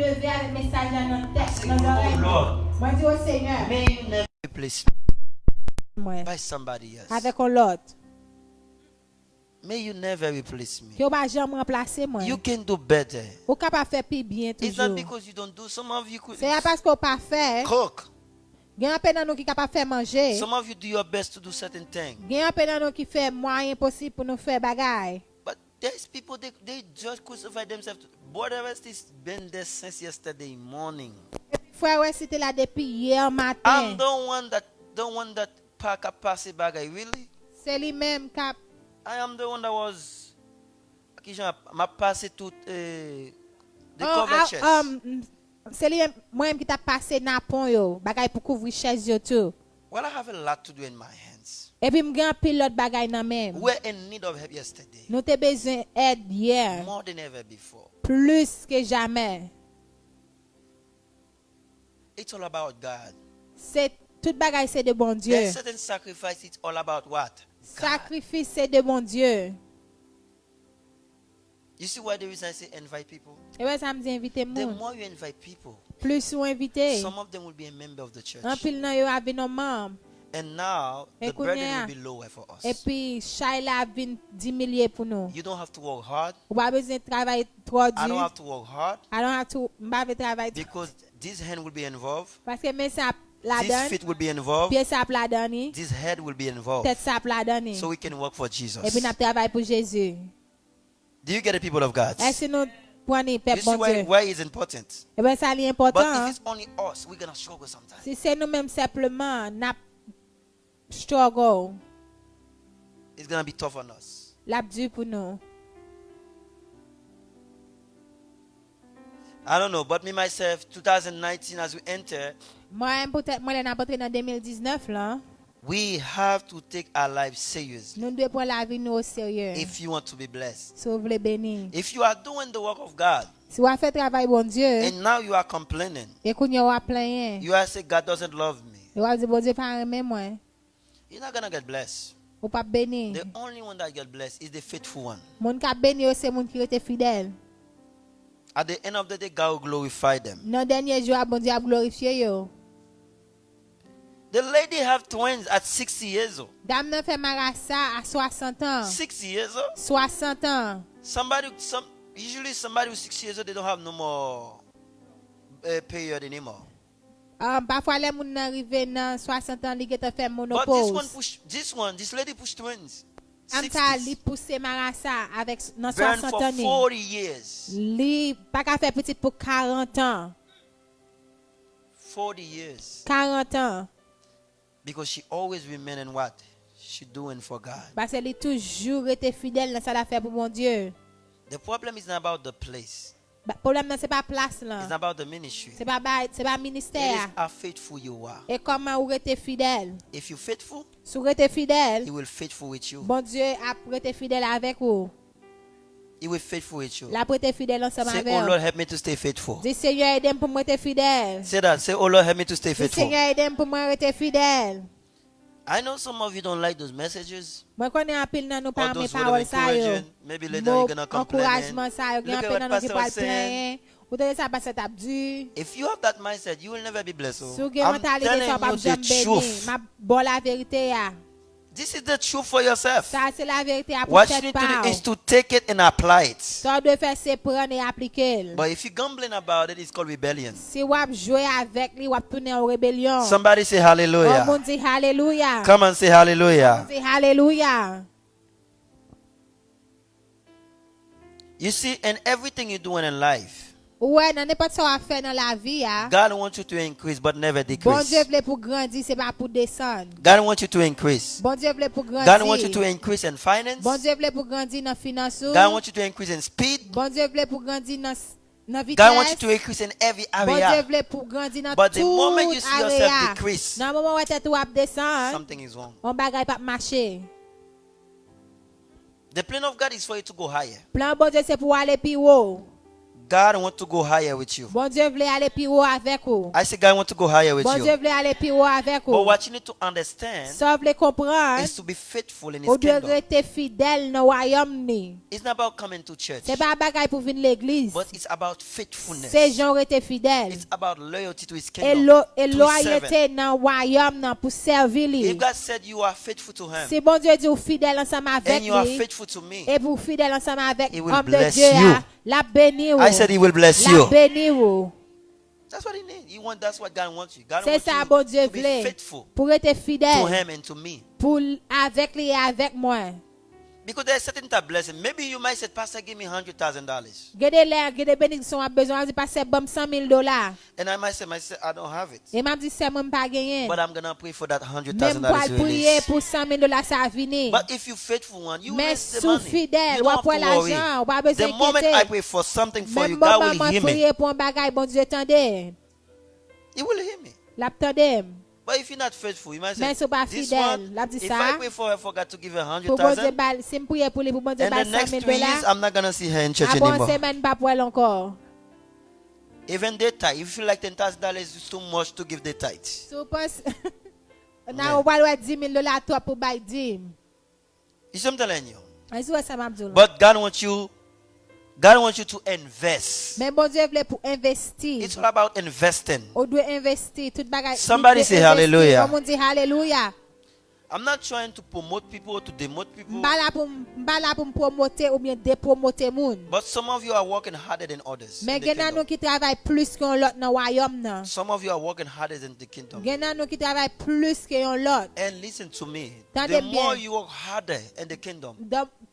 lever avec message dans notre tête, dans nos oreilles. Moi dis au Seigneur. May you never be replaced by somebody else. Avec l'autre. May you never replace me. Que pas jamais remplacer moi. You can do better. Ou capable faire plus bien It's not toujours. because you don't do. Some of you could C'est parce qu'on pas faire. cook. Il y a un peu dans nous qui capable faire manger. Some of you do your best to do certain things. Il y a un peu dans nous qui fait moyen possible pour nous faire bagaille. But there's people they just crucify themselves. Brother West has been there since yesterday morning. Frère ouais c'était là depuis hier matin. I'm the one that pack a pass bagay. Really? C'est lui-même qui a I am the one that was. Ma passé tout the cover chest. c'est lui moi-même qui t'a passé dans pont yo, bagaille pour couvrir chaise yo tout. Well, I have a lot to do in my hands. Et puis m'gan pilote bagaille dans même. We're in need of help yesterday. Nous t'ai besoin d'aide hier, More than ever before. plus que jamais. It's all about God. C'est toute bagaille c'est de bon Dieu. There's certain sacrifice. It's all about what? God. Sacrifice c'est de bon Dieu. You see why the reason I say invite people? Et ouais ça me dit inviter The moun. more you invite people, Plus ou invité. some of them will be a member of the church. En pile nan yo avec nos membres. And now Et the burden kounya. will be lower for us. Et puis Shaila vient 10 milliers pour nous. You don't have to work hard. Ou pas besoin de travailler trop I don't dur. have to work hard I don't have to m'pa travailler because this hand will be involved. parce que mais ça la This donne. feet will be involved. Pied ça la donne. This head will be involved. Tête ça la donne. So we can work for Jesus. Et puis n'a travailler pour Jésus. Do you get it, people of God? Est-ce que nous prenons You peuple see bon Dieu? why it's important. Et bien ça est But important. if it's only us, we're gonna struggle sometimes. Si c'est nous-mêmes simplement n'a struggle, It's gonna be tough on us. la dur pour nous. I don't know, but me myself, 2019, as we enter, Moi peut-être moi l'ai apporté dans 2019 là. we have to take our lives seriously Nous devons prendre la vie nous au sérieux. if you want to be blessed. Si vous voulez bénir. If you are doing the work of God Si vous faites travail bon Dieu, and now you are complaining, et qu'on y a plein, you are saying God doesn't love me, vous allez dire bon Dieu pas aimer moi, you're not gonna get blessed. ou pas bénir. The only one that get blessed is the faithful one. Mon qui bénir c'est mon qui était fidèle. At the end of the day, God will glorify them. Dans dernier jour bon Dieu a glorifié yo. The lady have twins at 60 years old. Dame nan fait marassa à 60 ans. 60 years old? 60 ans. Usually somebody who's 60 years old, they don't have no more period anymore. Parfois les moun arrivé dans 60 ans li gete fait But monopause. this lady pushed twins. Am ta 60s. li pousse marassa avec dans Burn 60 for ans. 40 years. Li pas ka faire petit pour 40 ans. 40 years. 40 ans. Because she always remained in what she doing for God. Parce que li toujours été fidèle dans ça la fait pour mon Dieu. The problem is not about the place. Problème non c'est pas place It's là. not about the ministry. C'est pas It ministère. is how faithful you are. Et comment vous êtes fidèle? If you're faithful, Si vous êtes fidèle, He will faithful with you. bon Dieu a été fidèle avec vous. He will faithful with you. La pour être fidèle ensemble Say, avec oh vous. Lord, help me to stay faithful. Dis Seigneur aide-moi pour moi être fidèle. Say that. Say, oh Lord, help me to stay Dis faithful. Seigneur aide-moi pour moi être fidèle. I know some of you don't like those messages. Moi connais un pile dans nous All par mes those word of paroles ça yo. encouragement. Maybe later you're gonna complain. Encouragement ça yo, Look grand at pile what dans nous qui Pastor parle was saying. plein. Ou te ça passe t'a dur. If you have that mindset, you will never be blessed. Si Oh. vous avez I'm mentalité ça telling pas you jamais the béni. truth. Ma bon la vérité ya. This is the truth for yourself. Ça c'est la vérité à pour What you cette need to do part. is to take it and apply it. Ça doit faire c'est prendre et appliquer. But if you're grumbling about it, it's called rebellion. Si vous jouez avec lui, vous tourner en rébellion. Somebody say Oh, hallelujah. mon dit hallelujah. Come and say hallelujah. Dis hallelujah. You see, in everything you're doing in life, Ouais, dans n'importe quoi faire dans la vie, ah. God wants you to increase but never Bon Dieu decrease. veut pour grandir, c'est pas pour descendre. God wants you to increase. Bon Dieu veut pour God wants you grandir. to increase in finance. Bon Dieu veut pour grandir dans finance. God wants you to increase in speed. Bon Dieu veut pour grandir dans God wants you vitesse. to increase in every Bon Dieu area. veut pour grandir dans But the tout moment you see yourself area. decrease, Dans le moment où tu es descendre, something is wrong. on bagaille pas marcher. The plan of God is for you to go higher. Plan bon Dieu c'est pour aller plus haut. God wants to go higher with you. Bon Dieu voulait aller plus haut avec vous. I say God wants to go higher with Bon Dieu you. voulait aller plus haut avec But vous. what you need to understand Ça voulait comprendre. is to be faithful in Vous His devez kingdom. rester fidèle dans le royaume ni. It's not about coming to church, C'est pas un bagage pour venir l'église. but it's about faithfulness. Ces gens étaient fidèles. It's about loyalty to His Et kingdom. et to His loyauté servant. dans le royaume nan pour servir lui. If God said you are faithful to Him Si bon Dieu dit ou fidèle ensemble avec and you are lui, faithful to me, et vous fidèle ensemble avec He will homme de bless Dieu, you. la béni ou. I said He will bless La you. béni ou. That's what He needs. That's what God wants you. God C'est wants ça you bon Dieu to be voulait. faithful Pour être to fidèle. Him and to me. Pour avec lui et avec moi. Because there's certain type of blessing. Maybe you might say, Pastor, give me $100,000. Gade l'air, gade bénédiction a besoin de passer bon $100,000. And I might say, myself, I don't have it. Et m'a dit c'est moi pas gagner. But I'm going to pray for that Même $100,000 pour to prier release. pour $100,000 ça venir. But if you faithful one, you Mais release the sous money. fidèle, You ou don't have après to worry. l'argent, ou pas besoin The moment I d'inquiéter. pray for something for Même you, God moment will moi hear me. prier pour un bagage, bon Dieu tendez. He will hear me. L'attendez. But if you're not faithful, you might say, Mais si pas this fidèle, one, l'a dit if ça. I pray for her, I forgot to give her Pour bon Dieu 100,000, si me prier pour lui, pour bon Dieu and the next 3 years, $100,000. I'm not going to see her in church Ah bon anymore. semaine pas pour elle encore. Even their tithe, if you feel like $10,000 is too much to give the tithe. Si vous pensez, na ou va $10,000 toi pour bail dîme. You see what I'm telling you? Est-ce que ça m'a dit? But God wants you to invest. Mais bon Dieu voulait pour investir. It's all about investing. On doit investir tout bagage. Somebody say hallelujah. On dit hallelujah. I'm not trying to promote people or to demote people. M'pa la pour me promoter ou bien dépromoter moun. But some of you are working harder than others. Mais in the gen nan kingdom. nou qui travaille plus que l'autre dans royaume nan. Some of you are working harder than the kingdom. Gen nan nou qui travaille plus que l'autre. And listen to me. Tendez The more bien. you work harder in the kingdom,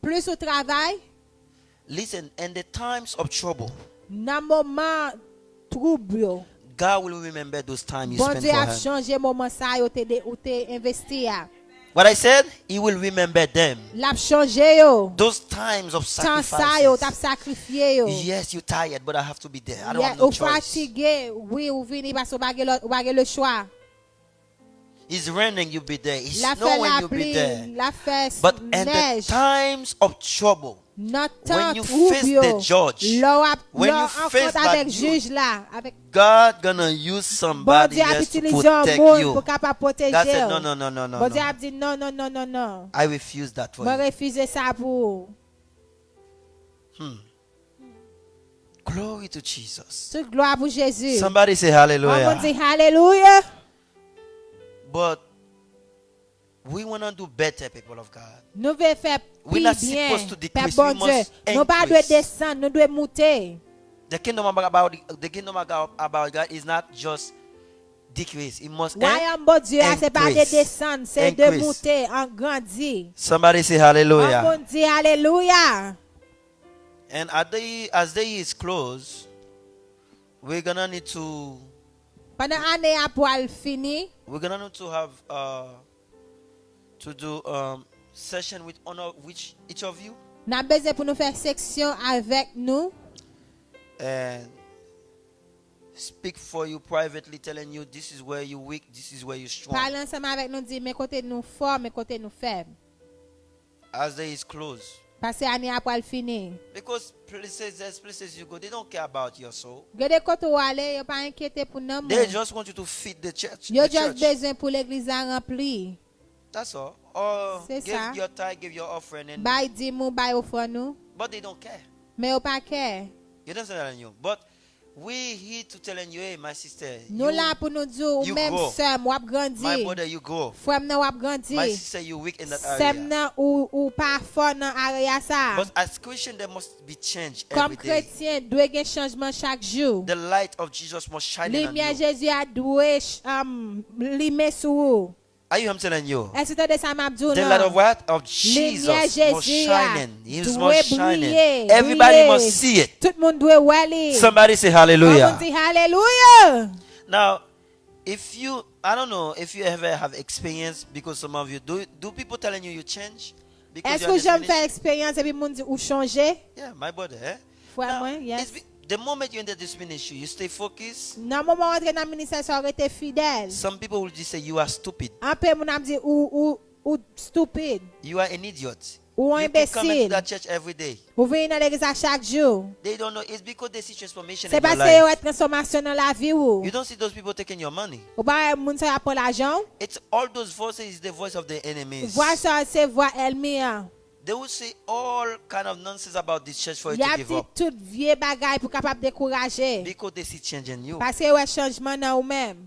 Plus au travail, listen, in the times of trouble, nan moment trouble yo. God will remember those times you Bon spent Dieu a for Him. changé moment ça yo te investi ya. What I said, He will remember them. L'a changé yo. Those times of Tant ça yo t'a sacrifices. sacrifié yo. Yes, you're tired, but I have to be there. I don't have Ou no choice. fatigué, oui, ou vini parce ou bagay le choix. It's raining, you'll be there. It's La fait snowing, la you'll be pluie, there. la fait But in the neige. times of trouble, Notre when temps you trouble face yo. the judge, when you face rencontre avec bad juge là, avec God gonna use bon somebody Dieu a else to utilisé un protect monde you. pour capable protéger. God said, no, no, no, no, no, Bon Dieu no. a dit non, non, non, non, non. I refuse that for Moi you. refuser ça pour. Glory to Jesus. Toute gloire pour Jésus. Somebody say On hallelujah. dit Alléluia. But we want to do better, people of God. Nous devons faire We're plus not bien. supposed to Père decrease, bon we Dieu. must Nous pas doit increase. descendre, nous devons monter. The kingdom about God is not just decrease. It must Royaume bon Dieu, c'est pas de increase. descendre, c'est de Increase. monter, en grandir. Somebody say On hallelujah. dit Alléluia. And as the year is close, we're gonna need to Pendant l'année à poil fini, have to do session with each of you nous avons besoin pour nous faire section avec nous. and speak for you privately, telling you this is where you're weak, this is where you're strong. Parler ensemble avec nous, dire mes côtés nous forts, mes côtés nous faibles. As the year is close, Parce que l'année à poil fini. because there's places you go, they don't care about your soul. Gade côté où aller, yo pas inquiété pour nous. They just want you to feed the church. Yo the juste church. besoin pour l'église à remplir. That's all. Or C'est give ça. your tithe, give your offering, and Bay di mou, bay offre nous. but they don't care. Mais yo pas care. You don't say that on you. But we here to telling you, hey, my sister, Nous là pour nous dire, ou you même grow. sœur, ou ap my grandi. brother, you grow. Frère nan ou ap My grandi. sister, you weak in that Sèm area. nan ou pas fort nan area ça. But as Christian, there must be change Comme every day. chrétien, doit gen changement chaque jour. The light of Jesus must shine on Lumière you. Jésus a doué limé sur vous. Are you? I'm telling you. Est-ce que ça m'a dit ou The light non? of what? Of Lumière Jesus must Jésus shining. He doit must shining. briller, Everybody briller. must see it. Tout le monde doit voir li. Somebody say On hallelujah. dit Alléluia. Now, if you, I don't know if you ever have experience, because some of you do people telling you change? Because Est-ce you are que in j'aime this faire ministry? expérience et puis moun dit ou changer? Yeah, my brother. Eh? Frère Now, moi, yes. the moment you enter this ministry, you stay focused. Nan moment entrer dans le ministère, ça aurait été fidèle. Some people will just say you are stupid. Un peu moun a dit ou stupide. You are an idiot. ou un You keep coming to imbécile. that church every day. Ou venez dans l'église à chaque jour. They don't know. It's because they see transformation C'est in parce your que y a life. une transformation dans la vie ou. You don't see those people taking your money. Ou pas moun sa prend l'argent. It's all those voices is the voice of the enemies. Voix ça c'est voix ennemi. They will say all kind of nonsense about this church for you Y to a give dit up tout vieux bagay pour capable décourager. because they see change in you. Parce que ouais changement dans ou même.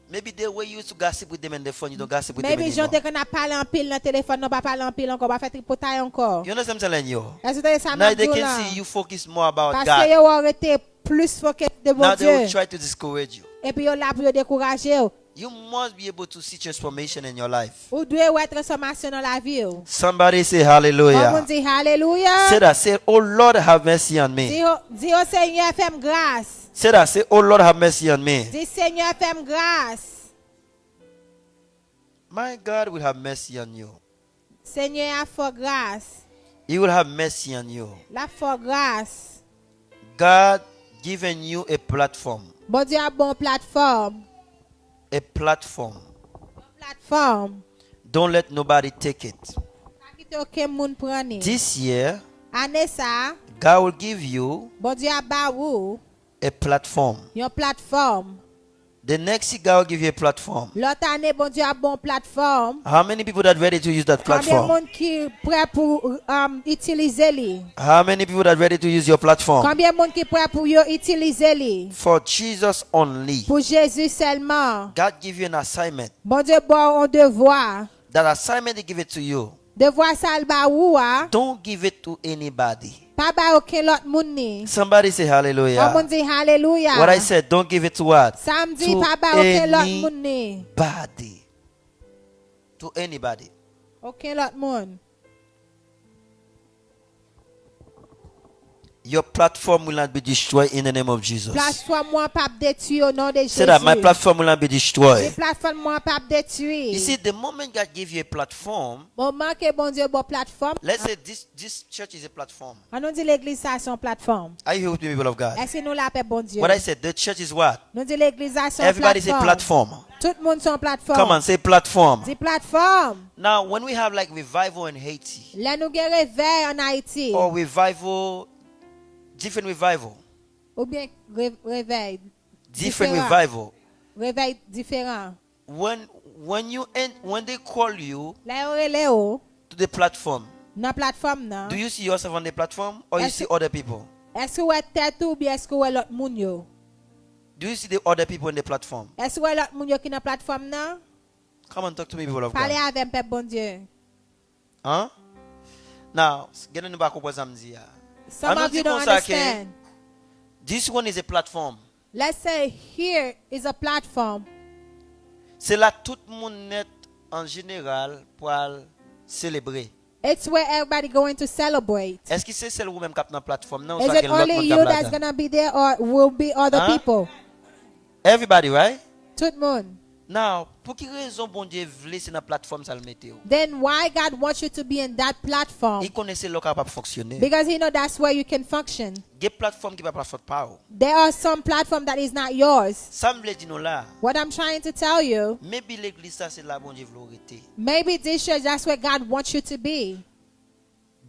Maybe the way you used to gossip with them on the phone, you don't gossip with them Maybe anymore. j'entends qu'on a parlé en pile dans le téléphone, non pas parler en pile encore, pas faire tripotaille encore. You understand what I'm telling you? Est-ce que ça Now m'a they dit can là? see you focus more about Parce que God. yo arrêté plus focus de bon Now they will Dieu. try to discourage you. Et puis yo là pour yo décourager. You must be able to see transformation in your life. Ou doit ouais transformation dans la vie. Somebody say On hallelujah. dit alléluia. Say that. Say, oh Lord, have mercy on me. Dis au Seigneur fais-moi grâce. Say that. Say, oh Lord, have mercy on me. Dis Seigneur fais-moi grâce. My God will have mercy on you. Seigneur a fait grâce. He will have mercy on you. La fait grâce. God given you a platform. Bon Dieu a bon plateforme. A platform. Plateforme. Don't let nobody take it. Pas quitter aucun monde prendre. This year, Année ça, God will give you bon Dieu a ba ou a platform. une plateforme. The next year, God will give you a platform. L'autre année, bon Dieu a bon plateforme. How many people that ready to use that Combien de platform? monde qui prêt pour utiliser lui? How many people that ready to use your platform? Combien de monde qui prêt pour yo utiliser lui? For Jesus only. Pour Jésus seulement. God give you an assignment. Bon Dieu bon un devoir. That assignment He give it to you. Devoir ça le ba ou a. Don't give it to anybody. Pas ba aucun l'autre monde ni. Somebody say On hallelujah. monde dit alléluia. What I said, don't give it to what? Samedi To pas ba aucun l'autre monde ni. anybody. To anybody. Aucun l'autre monde. Your platform will not be destroyed in the name of Jesus. Plateforme moi pas détruire au nom de Jésus. Say that my platform will not be Les destroyed. plateformes moi pas détruire. You see, the moment God give you a platform, Moment que bon Dieu bon plateforme. let's say this church is a platform. On nous dit l'église ça son plateforme. Are you here with me, people of God? Est-ce que nous l'appelons bon Dieu? What I said, the church is what? Nous dit l'église ça son Everybody say plateforme. platform. Tout le monde son plateforme. Come on, say platform. Dis plateforme. Now, when we have like revival in Haiti, Là nous avons réveil en Haïti. or revival, different revival, Ou bien réveil. different Différent. revival. Réveil différent. When they call you Là on Léo to the platform, dans plateforme non. do you see yourself on the platform or you Est-ce- see other people? Est-ce que ouais tête ou bien est-ce que ouais l'autre monde yo? Do you see the other people on the platform? Est-ce que ouais l'autre monde yo qui dans plateforme non? Come on, talk to me, people of Parlez God. avec peuple bon Dieu. Huh? Now, get on the back of what I'm saying. Some I of you don't don't think so, okay? understand. This one is a platform. Let's say here is a platform. C'est là tout le monde net en général pour célébrer. It's where everybody going to celebrate. Est-ce que c'est celle ou même cap dans la plateforme? Non, Is ça it que l'autre only monde you cap that's là-dedans. gonna be there or will be other Huh? people? Everybody, right? Tout le monde. Now, pour quelle raison bon Dieu voulait c'est dans la plateforme ça le mettait? Then why God wants you to be in that platform? Il connaissait le capable fonctionner. Because He know that's where you can function. Des plateformes qui pas plateforme pas. There are some platform that is not yours. Ça me dit nous là. What I'm trying to tell you, Maybe l'église ça c'est là bon Dieu veut arrêter. maybe this church that's where God wants you to be.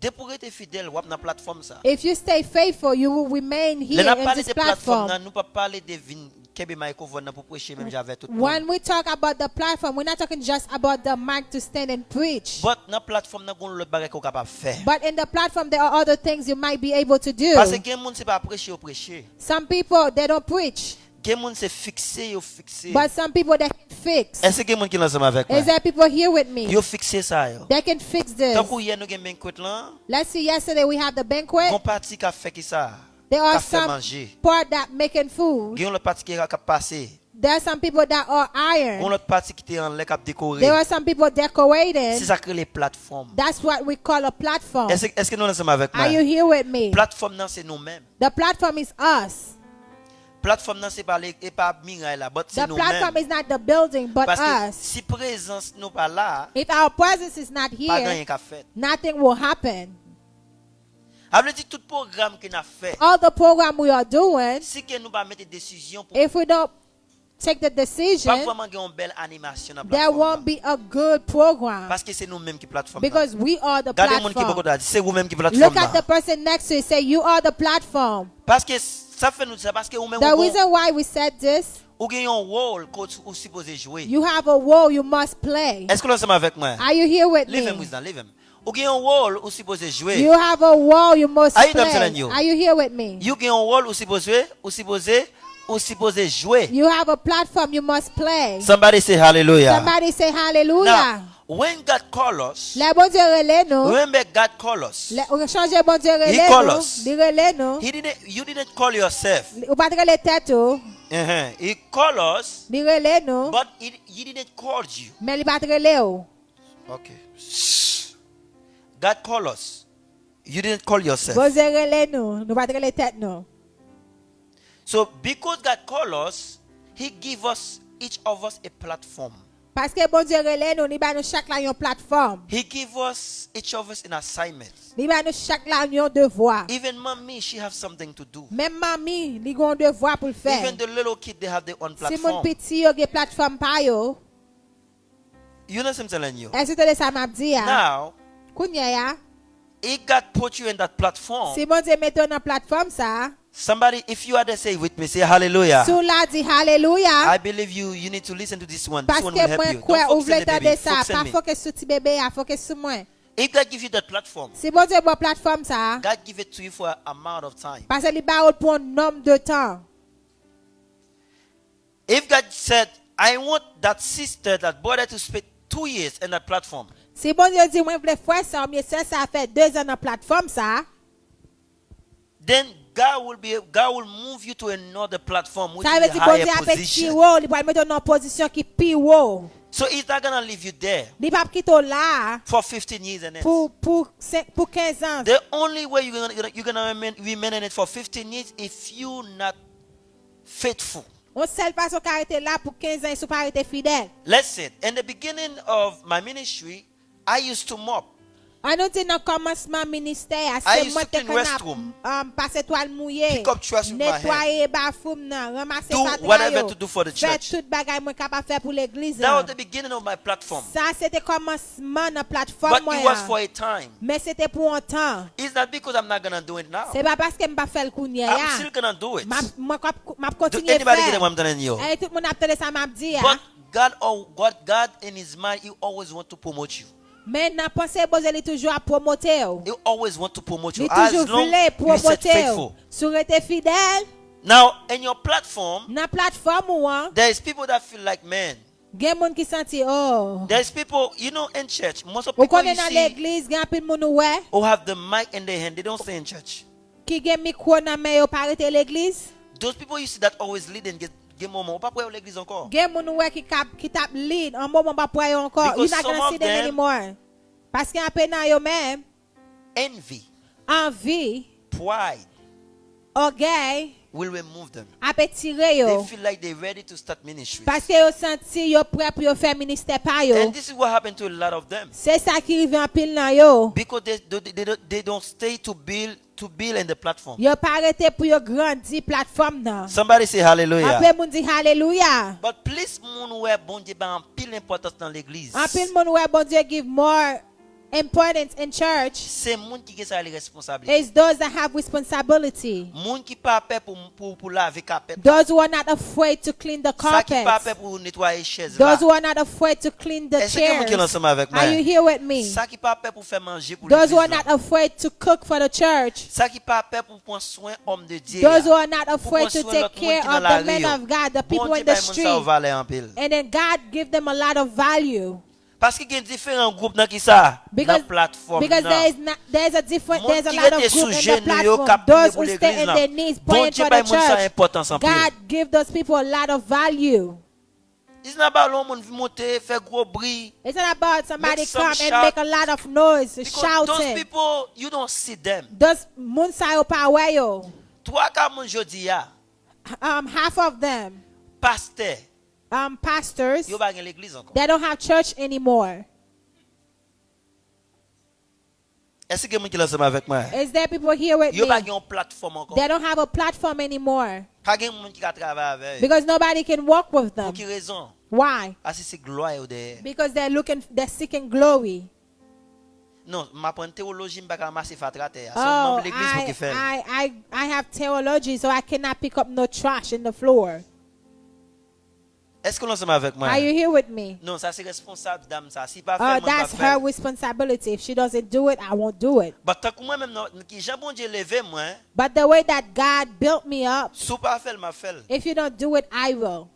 Dès pour être fidèle, ou dans plateforme ça. If you stay faithful, you will remain here Là in parler this de plateforme, platform. nous pas parler de kebe microphone pour prêcher même j'avais tout. When we talk about the platform, we're not talking just about the mic to stand and preach. But dans plateforme n'a gon l'autre bagage qu'on capable faire. But in the platform, there are other things you might be able to do. Parce que gen moun c'est pas prêcher ou prêcher. Some people, they don't preach. Gen moun c'est fixer ou fixer. But some people, they can fix. Est-ce que gen moun qui ensemble avec moi? Is there people here with me? Yo fixer ça yo. They can fix this. Tant qu'on hier nous gen banquet là, Let's see, yesterday we have the banquet. gon parti qui fait qui ça? There are Qu'a fait some manger. part that making food. Gen l'autre parti qui a passer. There are some people that are Gon iron. l'autre parti qui était en l'air cap décorer. There are some people decorating. C'est ça que les plateformes. That's what we call a platform. Est-ce que nous ensemble avec moi? Are you here with me? Plateforme non c'est nous-mêmes. The platform is us. Plateforme non c'est pas et pas miraille là, but c'est The platform nous-mêmes. is not the building, but Parce que us. si présence nous pas là, If our presence is not pas here, rien qu'a fait. nothing will happen. Avait dit tout programme qu'on a fait. All the program we are doing, Si que nous pas mettre des décisions pour if we don't take the Pas decision, vraiment une belle animation dans la there won't plateforme. be a good program Parce que c'est nous-mêmes qui plateforme. because we are the Regardez le monde qui platform. beaucoup c'est vous-même qui Look plateforme. at the person next to you. Say, you are the platform. Parce que ça fait nous ça parce que vous-même The reason why we said this, ou gagne un rôle que vous supposez jouer. you have a role you must play. Est-ce que vous êtes avec moi? Are you here with Leave him, me? wisdom, leave him. Ou gagne un rôle vous supposez jouer. You have a role you must Are you play. telling you? Are you here with me? You gagne un rôle vous supposez jouer. You have a platform you must play. Somebody say hallelujah. Somebody say hallelujah. Now, when God call us, Le bon Dieu relè nous. remember God call us. On change bon Dieu He relè call nous. us. Li relè nous. You didn't call yourself. Ou pas relè tête ou. He called us, Li relè nous. but he didn't call you. Mais li pas relè ou. Okay. God called us. You didn't call yourself. Bon Dieu relè nous. Nous pas relè tête nous. So because God called us, He give us each of us a platform. Parce que bon Dieu relè nous, li ba nous chaque la yon plateforme. He give us each of us an assignment. Li ba nous chaque la yon devoir. Even mommy, she have something to do. Même mamie, li gon devoir pour le faire. Even the little kid, they have their own Si mon platform. petit yo gen plateforme pa yo, You know what I'm telling you? est-ce que tu ça m'a dit ya? Now, Kounye ya, if God put you in that platform, si bon Dieu mette dans plateforme ça, somebody, if you are there, say with me, say hallelujah. sou la di hallelujah. I believe you need to listen to this one. This Parce one que will help moi you. quoi Don't ou focus on vle the baby. tande ça, Focus on pas me. focus sur ti bébé ya, focus sur moi. If God give you that platform, Si bon Dieu bon plateforme ça, God give it to you for an amount of time. parce que li ba ou pour un nombre de temps. If God said, I want that sister, that brother to spend 2 years in that platform, Si bon Dieu dit moi vle faire ça, mais ça fait 2 ans dans plateforme ça, then God will move you to another platform which ça is veut a dire bon Dieu higher a fait position. tiro, li va mettre dans position qui pi haut. So he's not gonna leave you there Li pa quitter là for 15 years and then. pour 15 ans. The only way you're gonna remain in it for 15 years if you're not faithful. On seul façon qu'arrêter là pour 15 ans, il faut pas arrêter fidèle. Listen, in the beginning of my ministry, I used to mop. On nous dit dans commencement ministère, I c'est used moi to te clean restroom. passer toile mouillée, Pick up trash with my hand. nettoyer bathroom nan, ramasser Do patray whatever yo, to do for the faire church. tout bagay moi capable faire pour l'église. That là. was the beginning of my platform. Ça c'était commencement dans plateforme But moi. it was for a time. Mais c'était pour un temps. It's not because I'm not gonna do it now. C'est pas parce que m'pa faire le kounye I'm ya. still gonna do it. M'a Do continuer anybody get faire. what I'm telling you? Et tout le monde a entendu ça m'a dit. But God in His mind, He always want to promote you. Mais n'a pensé besoin de toujours à promoter. He always want to promote you Il as toujours long voulait you stay promoter. faithful. Si vous êtes fidèle, Now, in your platform, dans plateforme ou hein, there is people that feel like men. gen moun qui senti oh. There's people, you know, in church, most of Ou people connaît you dans see l'église, gen pile moun ouais, who have the mic in their hand, they don't stay in church. qui gen micro dans main yo pa arrêter l'église. Those people you see that always leading get moment. Ou pas pour l'église encore. Gen moun ouais qui tap lead, en moment pas pour encore. Because You not some gonna of see them them- anymore. Parce qu'il y a peine dans yo même Envy, envie, pride orgueil, will remove them. a tirer They yo. feel like they're ready to start ministry. Parce que yo senti yo prêt pour yo faire ministère pa yo. And this is what happened to a lot of them. C'est ça qui arrive en pile dans yo. Because they don't stay to build in the platform. Yo pa arrêté pour yo grandir plateforme nan. Somebody say hallelujah. Après moun dit hallelujah. But please, moun wè bon Dieu ba en pile importance dans l'église. En pile moun ouais bon Dieu give more importance in church C'est moun qui a les responsabilités. is those that have responsibility. Moun qui pas peur pour laver carpet. Those who are not afraid to clean the Ça qui pas carpet. peur pour nettoyer chaise Those là. who are not afraid to clean the Est-ce que vous qui chairs. ensemble avec moi? Are you here with me? Ça qui pas peur pour faire manger pour Those who are l'église. not afraid to cook for the church. Ça qui pas peur pour prendre soin homme de Dieu. Those who là. are not afraid to take care of the men of God, the people Bon in Dieu the ba moun sa street. ou valeur en pile. And then God give them a lot of value. Parce qu'il y a différents groupes dans qui ça, Because, dans plateforme. because nan. there's a different, Moun there's a qui lot of rete group sous in the genou yo, platform. kap Those pour who stay l'église in là. their knees Bon praying Dieu for ba the moun sa church. importance en pile. God give those people a lot of value. It's not about l'homme moun monter, faire gros bruit. It's not about somebody Make some come and shout. make a lot of noise, Because those shouting. people, you don't see them. Those moun sa yo pa we yo. Trois ka moun jodi ya, Half of them, pasteur, pastors, yo ba gen l'église encore. they don't have church anymore. Est-ce que quelqu'un qui est ensemble avec moi? Is there people here with Yo pas me? une plateforme encore. They don't have a platform anymore Pas quelqu'un qui a travaillé avec. because nobody can walk with Pour them. quelle raison? Why? Ah si c'est gloire au derrière. Because they're seeking glory. Non, ma prendre théologie m'pas ramasser fatra terre. C'est Oh, membre l'église pour qui fait. I have theology, so I cannot pick up no trash in the floor. Est-ce que nous sommes avec moi? Are you here with me? Non, ça c'est responsable dame ça. Si pas Oh, faire, moi pas that's her faire. responsibility. If she doesn't do it, I won't do it. But tant que moi même qui Jean bon Dieu levé moi, But the way that God built me up, sous pas faire m'a fait. if you don't do it, I will.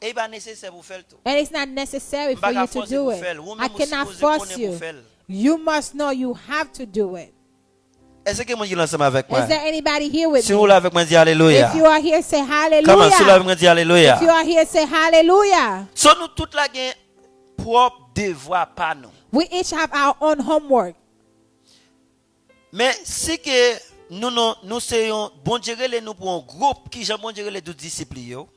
Et pas nécessaire pour faire tout. And it's not necessary for you to do it. I cannot force you. You must know you have to do it. Est-ce que moi qui ensemble avec moi? Is there anybody here with Si vous me? l'avez avec moi, dis alléluia. If you are here, say Comment si vous l'avez avec hallelujah. moi, dis alléluia. If you are here, say hallelujah. So nous toutes la gain propre devoir pas nous. We each have our own homework. Mais si que nous soyons bon Dieu les nous pour un groupe qui j'aime bon Dieu les 12 disciples yo.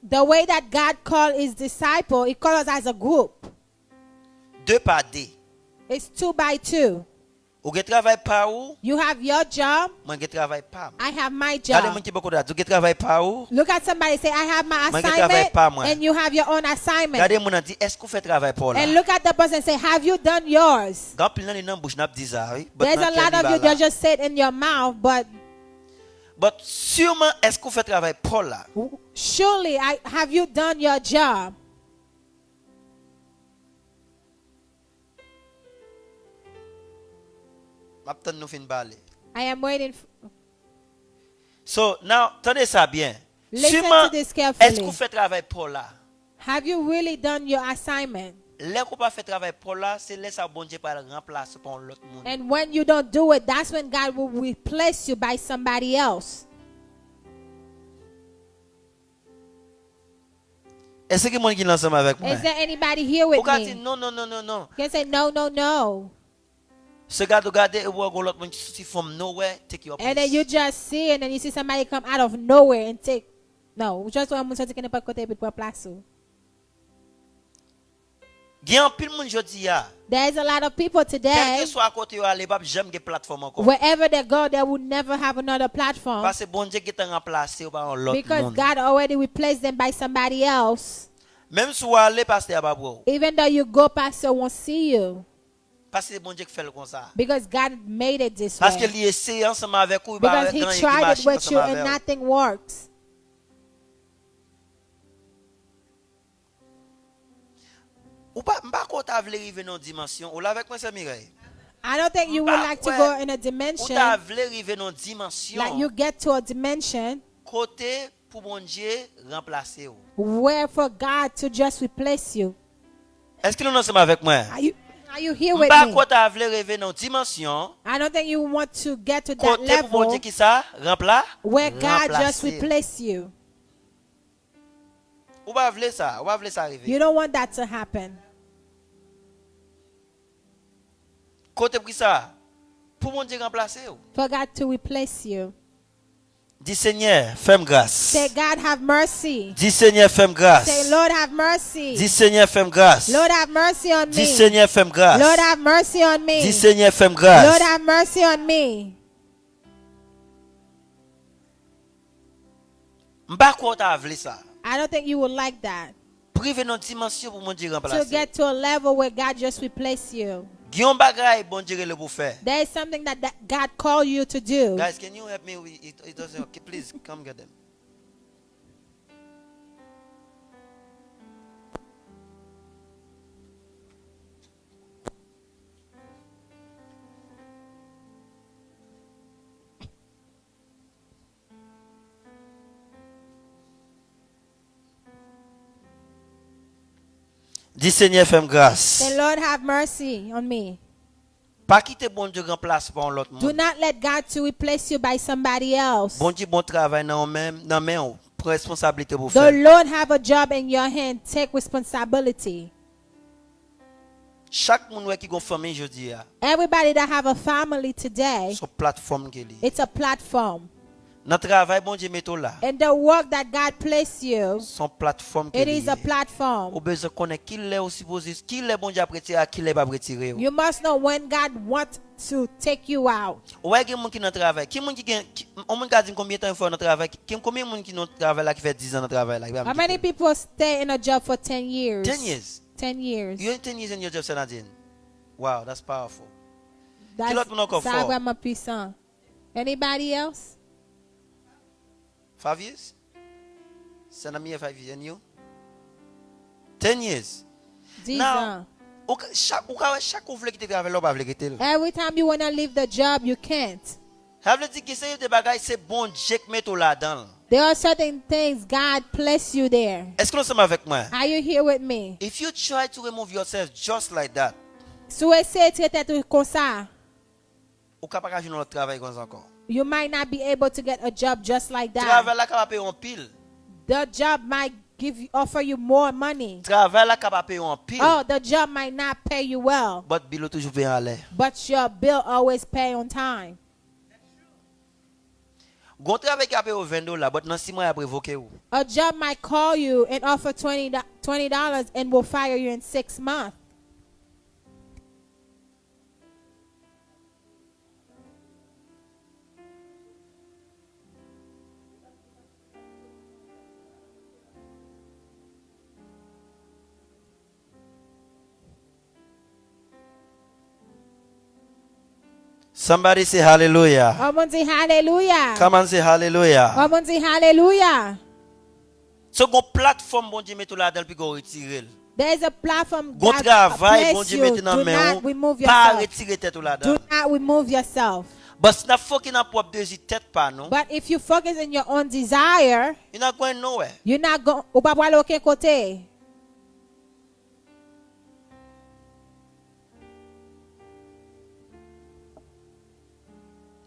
The way that God called his disciple, he called us as a group. 2 par 2. It's 2 by 2. Ou ge travail pas ou, You have your job. moi ge travail pas. I have my Regardez job. mon qui beaucoup d'autre, ge travail pas ou. Look at somebody, say, I have my Moi, je travaille pas, moi. assignment, and you have your own assignment. Regardez mon dit est-ce qu'on fait travail pour là? And look at the person and say, have you done yours? Quand pile nan nan bouche n'a dit ça, oui. But There's a nan lot cœur of li you ba that là. just say it in your mouth, but But sûrement est-ce qu'on fait travail pour là? surely have you done your job? M'attend nous fin parler. I am waiting. So now, tenez ça bien. Listen Sûrement to this carefully. est-ce qu'on fait travail pour là? Have you really done your assignment? Là qu'on pas fait travail pour là, c'est là ça bon Dieu pas le remplacer par l'autre monde. And when you don't do it, that's when God will replace you by somebody else. Est-ce que mon qui est ensemble avec moi? Is there anybody here with Pourquoi dit me? non non non non non. You can say no, no, no. Ce gars de garder et voir l'autre monde qui sorti from nowhere take your And then you place. just see, and then you see somebody come out of nowhere and take. No, just one person taking a côté pour place. Gen pile monde jodi ya. There's a lot of people Quel today. que soit à côté yo aller pas jamais gen plateforme encore. Wherever they go, they will never have another platform Parce que bon Dieu qui t'a remplacé par l'autre because monde. God already replaced them by somebody else. Même si vous allez pasteur pas pour. Even though you go, pastor won't see you Parce que bon Dieu qui fait le comme ça. because God made it this Parce que way. il essaie ensemble avec vous, il va Because He gagner tried it marche with you ensemble and avec vous. nothing works. Ou pas m'pas qu'on t'a voulu arriver dans une dimension. Ou là avec moi c'est Mireille. I don't think you would like to go in a Ou dimension t'a voulu arriver dans une dimension. like you get to a dimension Côté pour bon Dieu remplacer vous. where for God to just replace you. Est-ce que nous sommes avec moi? Are you here with M'pas me? qu'on t'a voulu arriver dans une dimension. I don't think you want to get to that Côté pour bon Dieu level qui ça where God just remplacer. replace you. Ou pas voulu ça, ou pas voulu ça arriver. You don't want that to happen. Côté pour qui ça? Pour bon Dieu remplacer vous. For God to replace you. Dis Seigneur, fais-moi grâce. Say, God, have mercy. Dis Seigneur, fais-moi grâce. Say, Lord, have mercy. Dis Seigneur, fais-moi grâce. Lord, have mercy on Dis me. Seigneur, fais-moi grâce. Lord, have mercy on me. Dis Seigneur, fais-moi Lord, grâce. have mercy on me. M'pas quoi t'a voulu ça. I don't think you would like that. Privé dans dimension pour mon Dieu To remplacer. get to a level where God just replace you. Guillaume bagay bon Dieu le pour faire. There is something that God called you to do. Guys, can you help me with it? It doesn't. Okay, please come get them. Dis Seigneur, fais-moi grâce. Say, Lord, have mercy on me. Pas quitter bon Dieu remplace par l'autre Do monde. not let God to replace you by somebody else. Bon Dieu bon travail dans même dans main prend responsabilité pour The faire. Lord have a job in your hand. Take responsibility. Chaque monde qui a famille jeudi a Everybody that have a family today, sur plateforme qui est. it's a platform. Notre travail, bon Dieu, mettons là. And the work that God placed you, Son plateforme it is a platform. Ou besoin connaître qui l'est aussi supposé, qui l'est bon Dieu à retirer, qui l'est pas retirer. You must know when God wants to take you out. Ouais, qui monde qui dans travail, qui monde qui on me dit combien de temps il faut dans travail, combien de monde qui dans travail là qui fait 10 ans dans travail là. How many people stay in a job for 10 years? 10 years. 10 years. You're 10 years in your job, Nadine. Wow, that's powerful. That's ça vraiment puissant. Anybody else? 5 years? Send me 5 years and you? 10 years. 10 ans. Chaque ouvrier qui travaille là, pas veut quitter. Every time you want to leave the job, you can't. Ça veut dire que c'est des bagages, c'est bon Dieu qui met tout là-dedans. There are certain things God placed you there. Est-ce que nous sommes avec moi? Are you here with me? If you try to remove yourself just like that, Si vous essayez de traiter comme ça, ou capable de faire notre travail comme ça encore. you might not be able to get a job just like that. Travail là capable payer en pile. The job might offer you more money. Travail là capable payer en pile. Oh, the job might not pay you well. But bill toujours payer à l'heure. But your bill always pay on time. Gon travail qui a payé au $20, but dans 6 mois après provoquer ou. A job might call you and offer $20 and will fire you in 6 months. Somebody say hallelujah. Come on, say hallelujah. Come on, say hallelujah. Come on, say hallelujah. So gon plateforme bon Dieu met tout là-dedans puis go retirer. There is a platform Gon that travail bon bless Dieu you. met dans Do main not remove pas yourself. retirer tête tout là-dedans. Do not remove yourself. But si n'a fucking n'a pas désir tête pas non. But if you focus on your own desire, You're not going nowhere. you're not going. Ou pas aller aucun côté.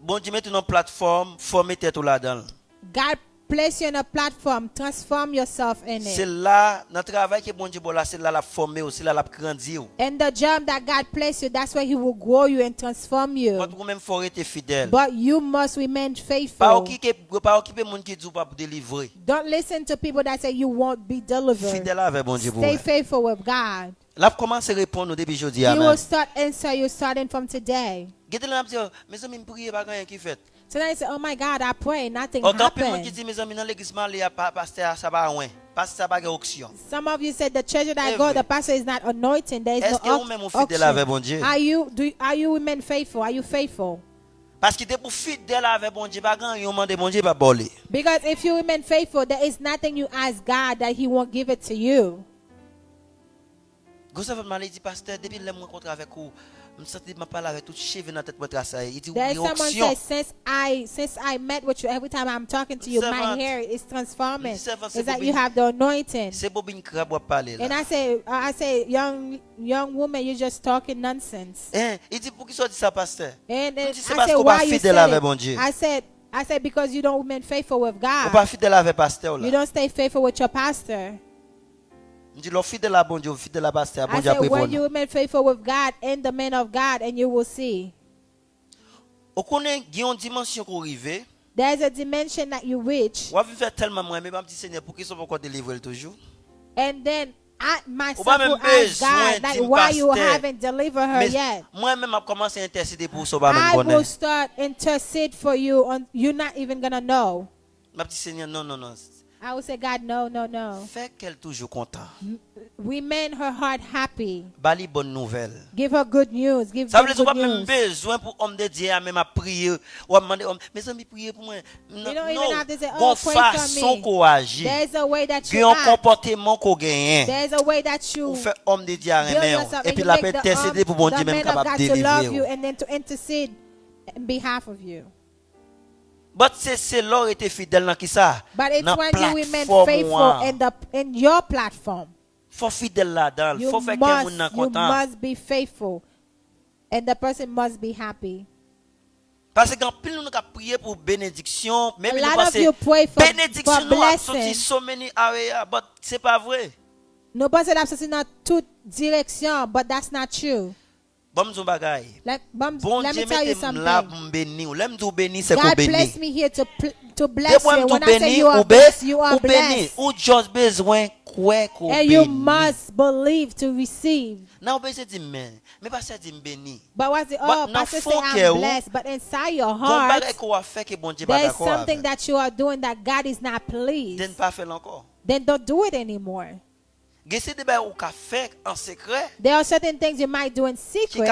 Bon Dieu met tout dans plateforme, former tête tout là-dedans. God place you on a platform. Transform yourself in C'est it. là dans travail que bon Dieu là, c'est là la former, c'est là la grandir. And the job that God placed you, that's where He will grow you and transform you. Quand vous même faut rester fidèle. But you must remain Pas faithful. occuper monde qui dit pas pour délivrer. Don't listen to people that say you won't be delivered. Fidèle avec bon Dieu pour Stay vous. faithful with God. Là commence à répondre depuis aujourd'hui He will amen. start answer you starting from today. Gete là dire mes amis prier pas rien qui fait. Tonight, say, oh my God, I pray, nothing Autant de monde qui happened. dit mes amis dans l'église malé pasteur ça va rien. Pasteur ça pas auction. Some of you said the church that I go, the pastor is not anointing. There is Est-ce que no vous même fidèle avec bon Dieu? Are you women faithful? Are you faithful? Parce que t'es pour fidèle avec bon Dieu pas grand yon demande bon Dieu pas bolé. Because if you women faithful, there is nothing you ask God that He won't give it to you. Vous savez maladie pasteur depuis le rencontre avec vous, me sentais m'a parler avec tout cheveux dans tête pour tracer. Il dit There's oui someone auction. says since I met with you, every time I'm talking to you, my hair is transforming. Servant, Is that you have the anointing? C'est bobine crabe pour parler là. And I say, young woman, you're just talking nonsense. Il dit pour qui soit dit ça pasteur? And Il then dit c'est I parce said, qu'on pas why you fidèle said avec it? bon Dieu. I said because you don't remain faithful with On God. pas fidèle avec pasteur You là. don't stay faithful with your pastor. Il dit l'on fidèle à bon Dieu, fidèle à pasteur, bon I Dieu said après when bon. you remain faithful with God and the man of God, and you will see. On connaît une dimension qu'on arrive. There's a dimension that you reach, On va faire tellement moi mais pas petit Seigneur pour qu'ils sont encore délivrer toujours. and then I myself Ou pas même will ask besoin God, like, d'un why you pasteur. haven't delivered her Mais yet. moi même a commencé à intercéder pour ça pas même I will connaître. start intercede for you, on you're not even gonna know. Ma petite Seigneur non. I will say, God, no. Fais qu'elle toujours content. Remain her heart happy. Bali bonne nouvelle. Give her good news. Give Ça them veut dire good pas même news. besoin pour homme de Dieu à même à prier ou à demander mes amis prier pour moi. You don't even have to say, Bon oh, pray for façon me. qu'on agit. There's a way that Il y you a un act. comportement qu'on gagne. There's a way that you Ou fait homme de Dieu à build remettre. yourself Et and puis you la make paix intercéder pour bon Dieu the même man of capable God de to love you délivrer. and then to intercede in behalf of you. But c'est l'or était fidèle dans qui ça? But it's Dans when you remain plateforme faithful moi. in your platform. Faut fidèle là-dedans. You Faut faire que moun nan content. must be faithful, and the person must be happy. Parce que pile nous avons prié pour bénédiction, même A nous lot of you pray for bénédiction nous a sorti blessing. so many areas, but c'est pas vrai. Nobody said that's in not two direction, but that's not true. Bon me tell you something. God bless me here to bless you. When I say you are blessed, you are blessed. And you must believe to receive. But what's the pastor say I'm blessed, but inside your heart there is something that you are doing that God is not pleased. Then don't do it anymore. There are certain things you might do in secret, and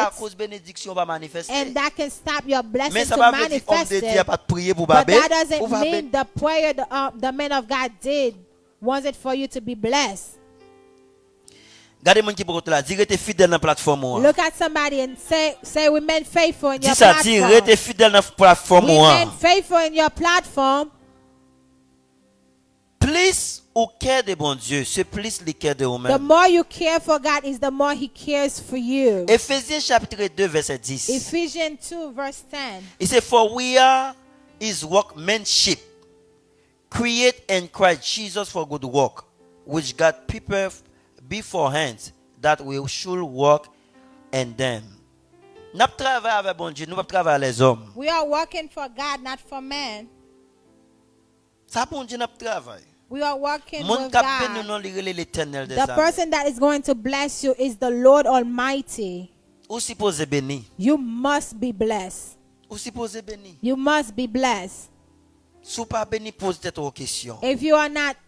that can stop your blessing to manifest it. But that doesn't mean the prayer the man of God did was it for you to be blessed. Look at somebody and say remain faithful in your platform. Remain faithful in your platform. Plus au cœur de bon Dieu, c'est plus le cœur de vous-même. The more you care for God is the more he cares for you. Éphésiens chapitre 2 verset 10. Ephesians 2 verse 10. Il dit for we are his workmanship, created in Christ Jesus for good work, which God prepared beforehand that we should walk in them. Nous travaillons avec bon Dieu, nous ne travaillons avec les hommes. We are working for God, not for man. Ça bon Dieu n'a travail. We are working with God. The person that is going to bless you is the Lord Almighty. You must be blessed. You must be blessed.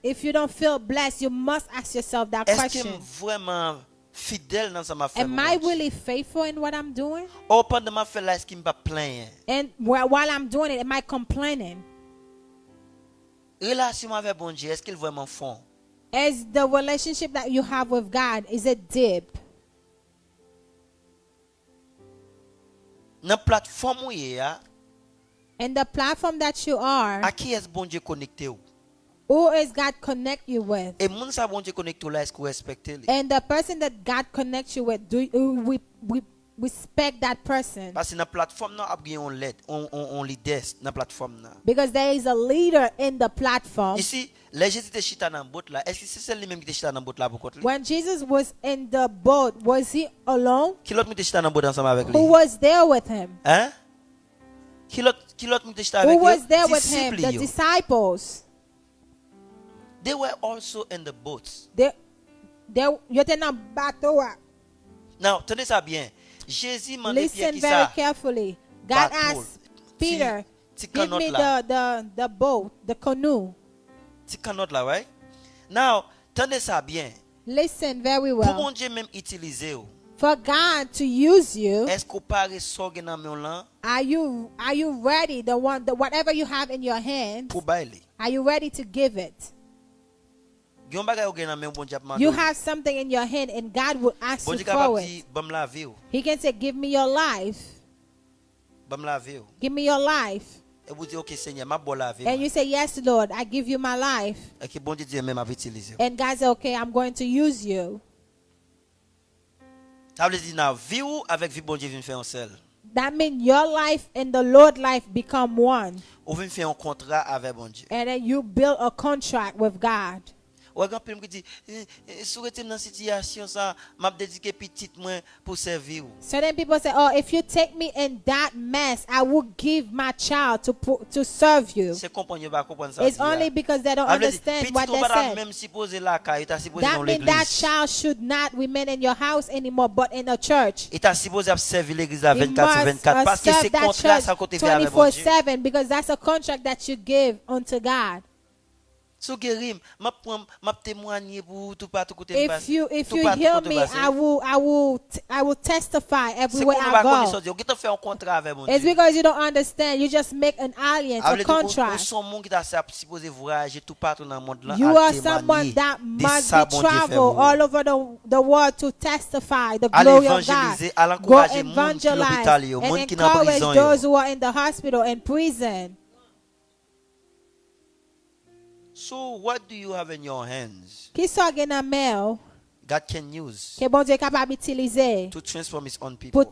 If you don't feel blessed, you must ask yourself that question. Am I really faithful in what I'm doing? And while I'm doing it, am I complaining? Relation avec bon Dieu, est-ce qu'il vraiment fond? Is the relationship that you have with God, is it deep? Na plateforme où in the platform that you are, à qui est bon Dieu connecté ou? Who is God connect you with? Et moun sa bon Dieu connecté là, est-ce que vous respectez lui? And the person that God connects you with, do we respect that person? Parce que na plateforme là on leader na plateforme là. Because there is a leader in the platform. Ici, les Jésus était chita dans boat là. Est-ce que c'est lui même qui était chita dans boat là pour côté? When Jesus was in the boat, was he alone? Qui l'autre était chita dans boat ensemble avec lui? Who was there with him? Hein? Qui l'autre était chita avec lui? Who was there with him? The disciples. They were also in the boats. They étaient dans bateau. Now, tenez ça bien. Jésus m'a dit listen very carefully. God asked Peter, give me the boat, the canoe. Ti canoe là, right? Now, tenez ça bien. Listen very well. Pour bon Dieu même utiliser ou. For God to use you, est-ce qu'on parle sorgue dans mon là? Are you ready? Whatever you have in your hand, pour bailler. Are you ready to give it? You have something in your hand and God will ask you for it. He can say, give me your life. Give me your life. And you say, yes, Lord, I give you my life. And God says, okay, I'm going to use you. That means your life and the Lord's life become one. And then you build a contract with God. Certain people say, oh, if you take me in that mess, I will give my child to serve you. It's only because they don't understand what they said. That means that child should not remain in your house anymore, but in a church. He must serve that church 24/7 because that's a contract that you give unto God. If you hear me, I will testify everywhere I go. It's because you don't understand. You just make an alliance, a contract. You are someone that must travel all over the world to testify the glory of God. Go evangelize and encourage those who are in the hospital and prison. So what do you have in your hands? God can use to transform his own people.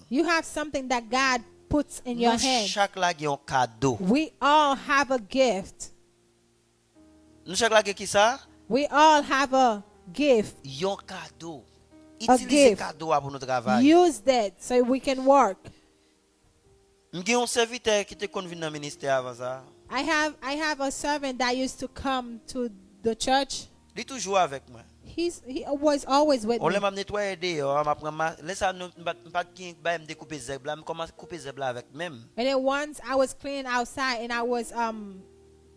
You have something that God puts in your hand. We all have a gift. Nous chaque là qui ça? We all have a gift. Yon cadeau. A Utilisez gift. cadeau pour notre travail. Use that so we can work. M'gé un serviteur qui te convient dans ministère avant ça. I have a servant that used to come to the church. Il est toujours avec moi. He was always with On me. m'a nettoyer dehors, m'a prendre laisse ça nous pas qui ba me découper zèbre là, me commence couper zèbre là avec même. And then once I was cleaning outside and I was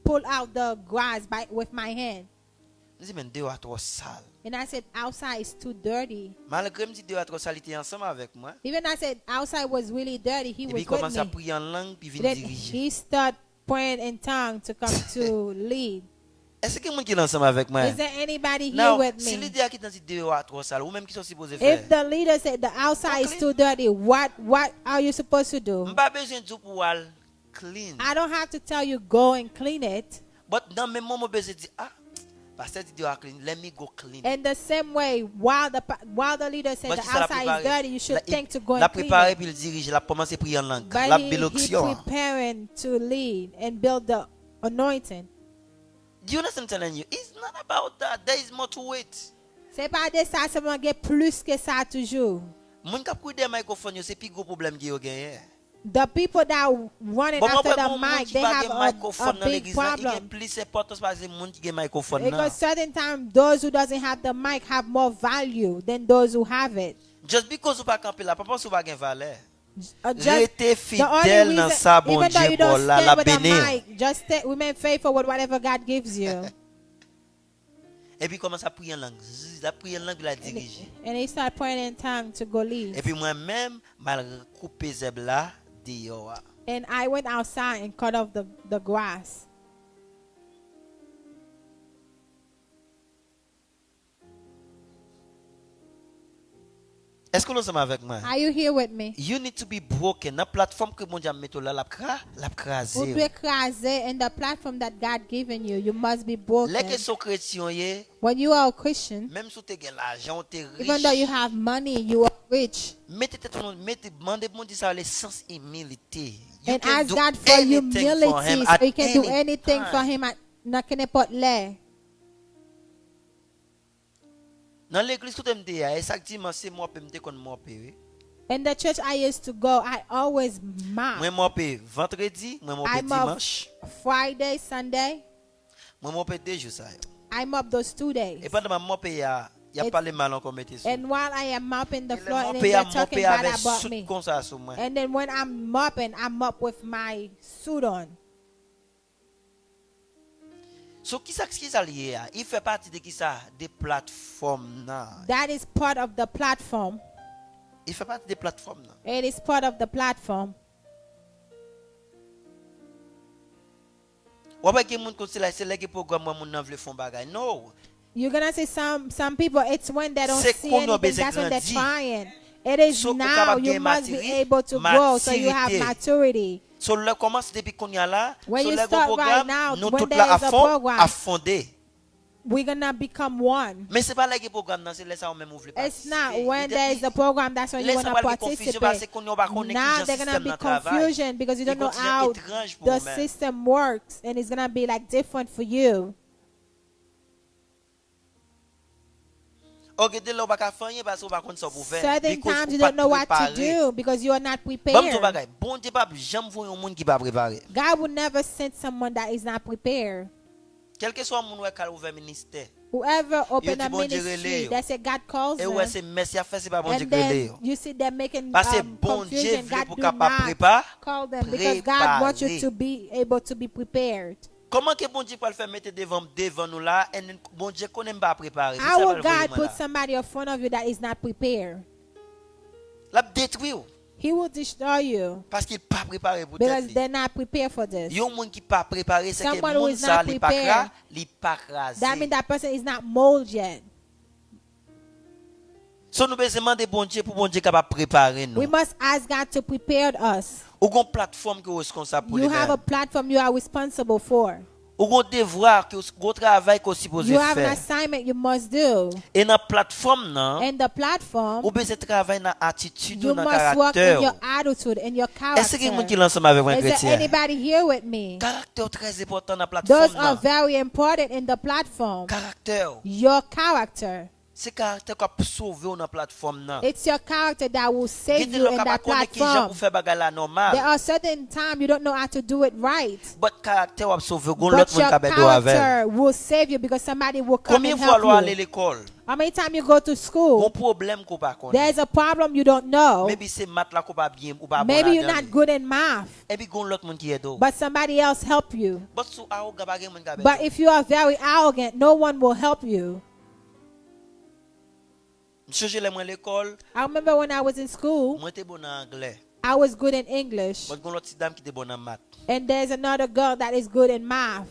pull out the grass with my hand. Dis men dehors trop sale. And I said outside is too dirty. Malgré me dit dehors trop sale, il était ensemble avec moi. Even I said outside was really dirty, he Et was puis il commence à with me. prier en langue puis vient Then diriger. he started praying in tongues to come to lead. Est-ce que quelqu'un qui est ensemble avec moi? Is there anybody here Now, with si me? l'idée qui dans dit dehors trop sale ou même qui sont supposés faire. If the leader said the outside is too dirty, what are you supposed to do? M'pas besoin de pour clean. I don't have to tell you go and clean it. But dans même moment besoin dit pasteur dit dehors clean, let me go clean. In the same way, while the leader said the outside is dirty, you should think to go la and clean préparer it. puis il dirige, la commencer prier en langue. But La he béloction. preparing to lead and build the anointing. Do you understand what I'm telling you? It's not about that. There is more to it. C'est pas de ça, ça va get plus que ça toujours. Moun k'ap kou de microphone yo, c'est plus gros problème qui yo gagné. The people that running Bon, after the moun mic, qui they pa have gen a microphone dans big l'église là, il gen problem. plus importance parce que moun qui gen microphone là. Because certain times, those who doesn't have the mic have more value than those who have it. Just because ou pa camper là, pas parce ou pa gen valeur. Just, Rete the only fidèle dans reason, ça bon even though Dieu you pour don't la stand with a bénir. mic, just remain faithful with whatever God gives you. Et puis commence à prier en langue. La prier en langue la diriger. And he start praying in tongues to go lead. Et puis moi-même, mal couper zèbre là dehors. And I went outside and cut off the grass. Est-ce que nous sommes avec moi? Are you here with me? You need to be broken. La plateforme que mon Dieu met là, la Vous craser. devez écraser in the platform that God given you. You must be broken. Les que sont chrétiens, When you are a Christian, même si tu as l'argent, tu es even though you riche. have money, you are rich. Demandez mon Dieu ça l'essence humilité. And ask God for humility so you can do anything for him at n'importe l'air. Dans l'église tout me dit, et chaque dimanche c'est moi peut me dire qu'on moi paye. In the church I used to go, I always mop. Moi paye vendredi, moi paye I mop dimanche. Friday, Sunday. Moi paye 2 jours ça. I mop those 2 days. Et pendant moi paye il y a pas les mal encore mettez sur. And while I am mopping the floor, and then Paye they're talking bad avec about soute me. comme ça sur moi. And then when I'm mopping, I mop with my suit on. So qui ça lié à? Il fait partie de qui ça? Des plateformes là. That is part of the platform. Il fait partie des plateformes là. It is part of the platform. Ou pas que moun comme c'est là que programme moi moun nan vle font bagay. No. You're gonna see some people. It's when they don't C'est see qu'on a anything. besoin That's when they're grandir. trying. It is So, now capable you gain must be maturité. able to grow, so you have Maturité. maturity. So le commence depuis qu'on y a là. When So you le start programme right now, nous when tout there là is a program, à fonder. We're gonna become one. Mais c'est pas là que programme non, c'est là ça on même ouvre It's not when there is a program that's when you want to participate. Now they're gonna be confusion because you don't know how the system works, and it's gonna be like different for you. Certain times you don't know what to do because you are not prepared. God will never send someone that is not prepared. Quel que soit mon qui a ouvert ministère. Whoever opened a ministry, they say God calls them. And then you see them making confusion. God do not call them because God wants you to be able to be prepared. Comment que bon Dieu peut le faire mettre devant nous là et bon Dieu connaît pas préparé. How will God put somebody in front of you that is not prepared? La détruire. He will destroy you. Parce qu'il pas préparé pour because they're not prepared for this. Yon monde qui pas préparé c'est que Someone who monde is ça not li pas crasé. That means that person is not molded yet. So nous besoin demander bon Dieu pour bon Dieu capable préparer nous. We must ask God to prepare us. Ou gon plateforme que responsable pour You have a platform you are responsible for. Ou devoir que gros travail qu'on supposé You have an faire. assignment you must do. Et dans plateforme non, And the platform, ou besoin travailler dans attitude you dans must work in your caractère. attitude and your Est-ce que quelqu'un qui character. l'ensemble avec moi Is there chrétien? anybody here with me? Caractère très important dans Those plateforme are non. very important in the platform. Caractère. Your character. C'est caractère qui peut sauver dans plateforme non. It's your character that will save Gete you lo in ka that pa konnen ki jan platform. pou fè bagay la There normal. are certain times you don't know how to do it right. But caractère wap sauve gon But lot moun your ka bedo avec. character will save you because somebody will come Combien and fois lo ale help you. l'école? How many times you go to school, Gon problème ko pa konnen. there's a problem you don't know. Maybe c'est mat la ko pa bien ou pa bon Maybe you're la not good in math, Et puis gon lot moun ki edo. but somebody else help you. But sou a ou gaba gen moun ka bedo. But if you are very arrogant, no one will help you. M'sou jè mwen l'école, I remember when I was in school, mwen te bon en anglais. I was good in English. But gon lot ti dame ki te bon en math. And there's another girl that is good in math.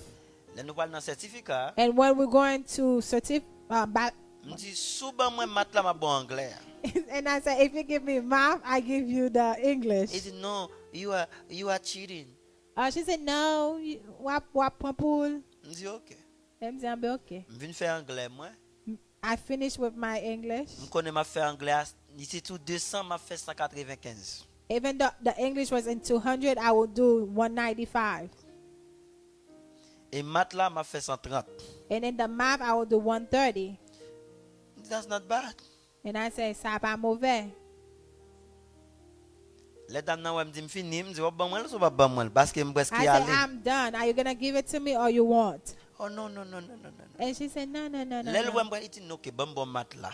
Lè nou pal nan certificat, And when we're going to m'di sou ban mwen math la ma bon anglais. and I said, if you give me math, I give you the English. He said no, you are cheating. She said, no, wap pool. M'di OK. Okay. M'vin fè anglais mwen. I finished with my English. M'konne m'a fait anglais, ici tout 200 m'a fait 195. Even though the English was in 200, I would do 195. Et math là m'a fait 130. And in the math, I would do 130. That's not bad. And I say, ça pas mauvais. Les dames nan wè m'di m'fini, m'di wap ban mwen ou pas ban mwen parce que m'presque I y said, aller. I'm done. Are you going to give it to me or you won't? Oh non. And she said, no. Lè wè m'bwa iti nou ke ban bon math là.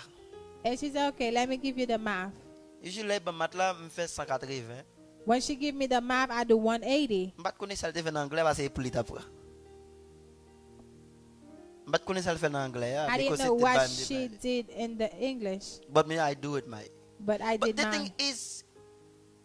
And she said, okay, let me give you the math. Usually lè ban math là m'fait 180. When she give me the math, I do 180. M'bat konne sal te fè nan anglais parce que plus après. M'bat konne sal fè nan anglais I didn't know what she did in the English, But me I do it my. but I But did the mine. thing is,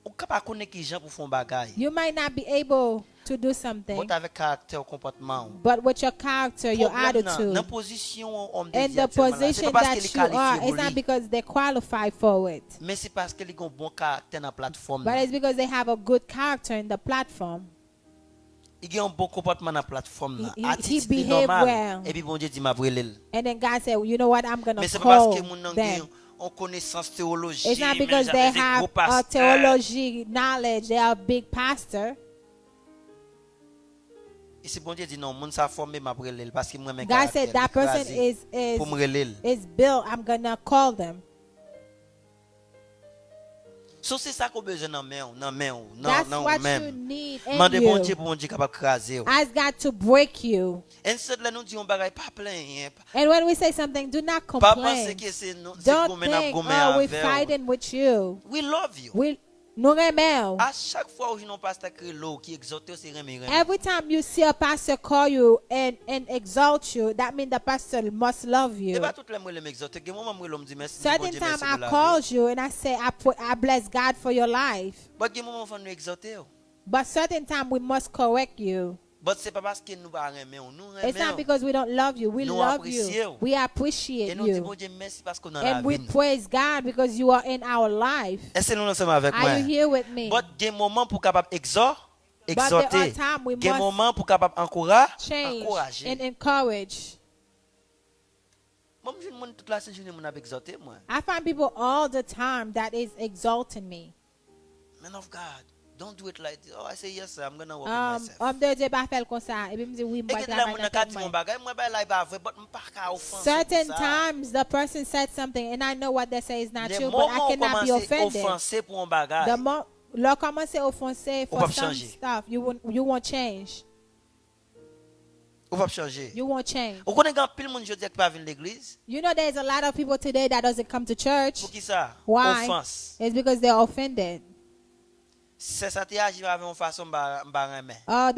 ou ka pa konne ki jan pou fon bagay. You might not be able to do something, But avec caractère comportement. but with your character, your attitude, Dans position homme de and Dieu the actuellement là, c'est position pas parce that qu'il est you are, qualifié it's pour not lui, because they qualify for it, mais c'est parce qu'il a un bon caractère dans la plateforme. but it's because they have a good character in the platform. Il a un bon comportement dans la plateforme. He Attitude behave normale. well. Et puis bon Dieu dit m'a brûlé. And then God said, you know what, I'm going Mais to c'est pas parce call que mon nan them. en connaissance théologie. It's not mais because they j'avais des have gros a pasteurs. theology knowledge, they are a big pastor. Et si bon Dieu dit non, mon ça formé m'a brûlé parce que moi mes God said that person pour me brûler. is built, I'm going to call them. So c'est ça qu'on besoin dans main, That's non what you même. need Mande in bon you. Dieu pour bon Dieu capable craser. Ask God to break you. Instead là nous disons bagay pas plein. And when we say something, do not Pas penser complain. que c'est nous Don't gomen n'a think, gomen oh, we're avec. fighting with you. We love you. Nous remel. À chaque fois où je n'en pasteur qui l'eau qui exhorte c'est remet. Every time you see a pastor call you and exalt you, that means the pastor must love Et you. pas toutes les mots les m'exhorte. Que moi me me dit merci. Certain time I call you and I say, I bless God for your life. But que moi faut nous exhorter. But certain time we must correct you. But c'est pas parce que nous pas remet, nous It's not remet. because we don't love you. We Nous love apprécions. you. We appreciate Et nous disons you. bon Dieu merci parce qu'on a la And we vie. praise God because you are in our life. Est-ce que nous ensemble avec moi? Are you here with me? But des moments pour capable exhorter. But there are times we Des must moments pour capable change encourager. and encourage. Moi je monde toute la journée mon exhorter moi. I find people all the time that is exalting me. Man of God, don't do it like this. Oh, I say yes sir, I'm going to work on myself. De Dieu pas faire comme ça. Et puis me dit oui, moi Et que là mon ka di mon bagay, moi ba la ba vrai, but m'pa ka offenser. certain times the person said something and I know what they say is not true, but I cannot be offended. Offenser pour un bagay. The moment leur commencer à offenser Ou for pas some changer. stuff, you won't change. Ou va changer. You won't change. Ou connaît grand pile monde jodi qui pas venir l'église? You know there's a lot of people today that doesn't come to church. Pour qui ça? Why? Offense. It's because they're offended. C'est ça te agit avec une façon ba remet. Oh,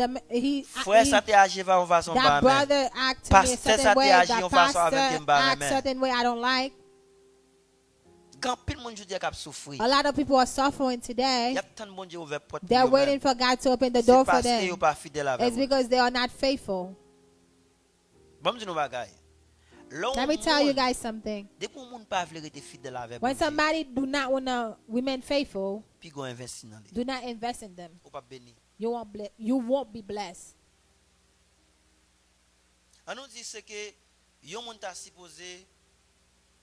Frère ça te agit avec une façon ba that remet. brother act to me a Pasteur, certain ça te way. agit That en façon pastor avec un bar act remet. certain way I don't like. Quand pile monde jodi qui a souffrir. A lot of people are suffering today. Y a tant de monde qui ouvert porte. They're waiting for God to open the door for C'est parce que them. yo pas fidèle avec. It's because they are not faithful. Bon dis nous bagay. Let me tell you guys something. Dès qu'on monde pas veut être fidèle avec. When somebody do not want to remain faithful, puis go investir dans lui. do not invest in them. Ou pas béni. You won't be blessed. On nous dit c'est que yon moun ta supposé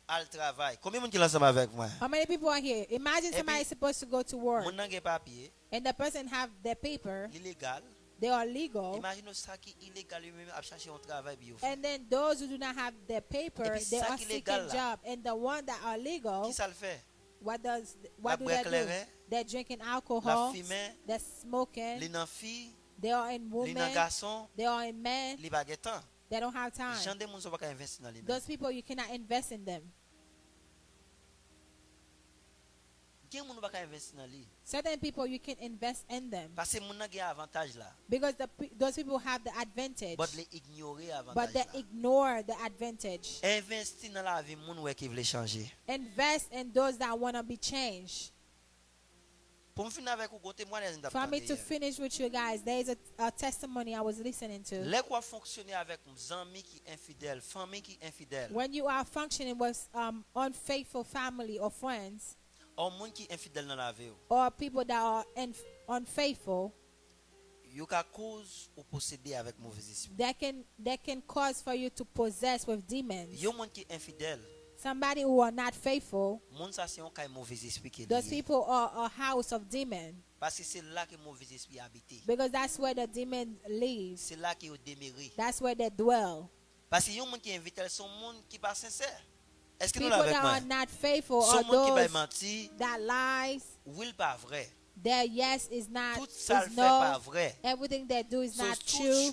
al travail. Combien de monde qui ensemble avec moi? How many people are here? Imagine somebody is supposed to go to work. Moun nan gen papier. And the person have their paper. Illégal. They are legal. Imagine ça qui illégal lui-même a chercher un travail bio. And then those who do not have their paper, they are seeking job. And the one that are legal, qui ça le fait? What do they do? They're drinking alcohol. They're smoking. They are in women. They are in men. They don't have time. Those people, you cannot invest in them. Certain people, you can invest in them. Because those people have the advantage. But they ignore the advantage. Invest in those that want to be changed. For me to finish with you guys, there is a testimony I was listening to. When you are functioning with unfaithful family or friends, or people that are unfaithful, they can cause for you to possess with demons. Somebody who are not faithful, those people are a house of demons. Because that's where the demons live. That's where they dwell. People that are not faithful are those that lies. Their yes is not, is no. Everything they do is not true.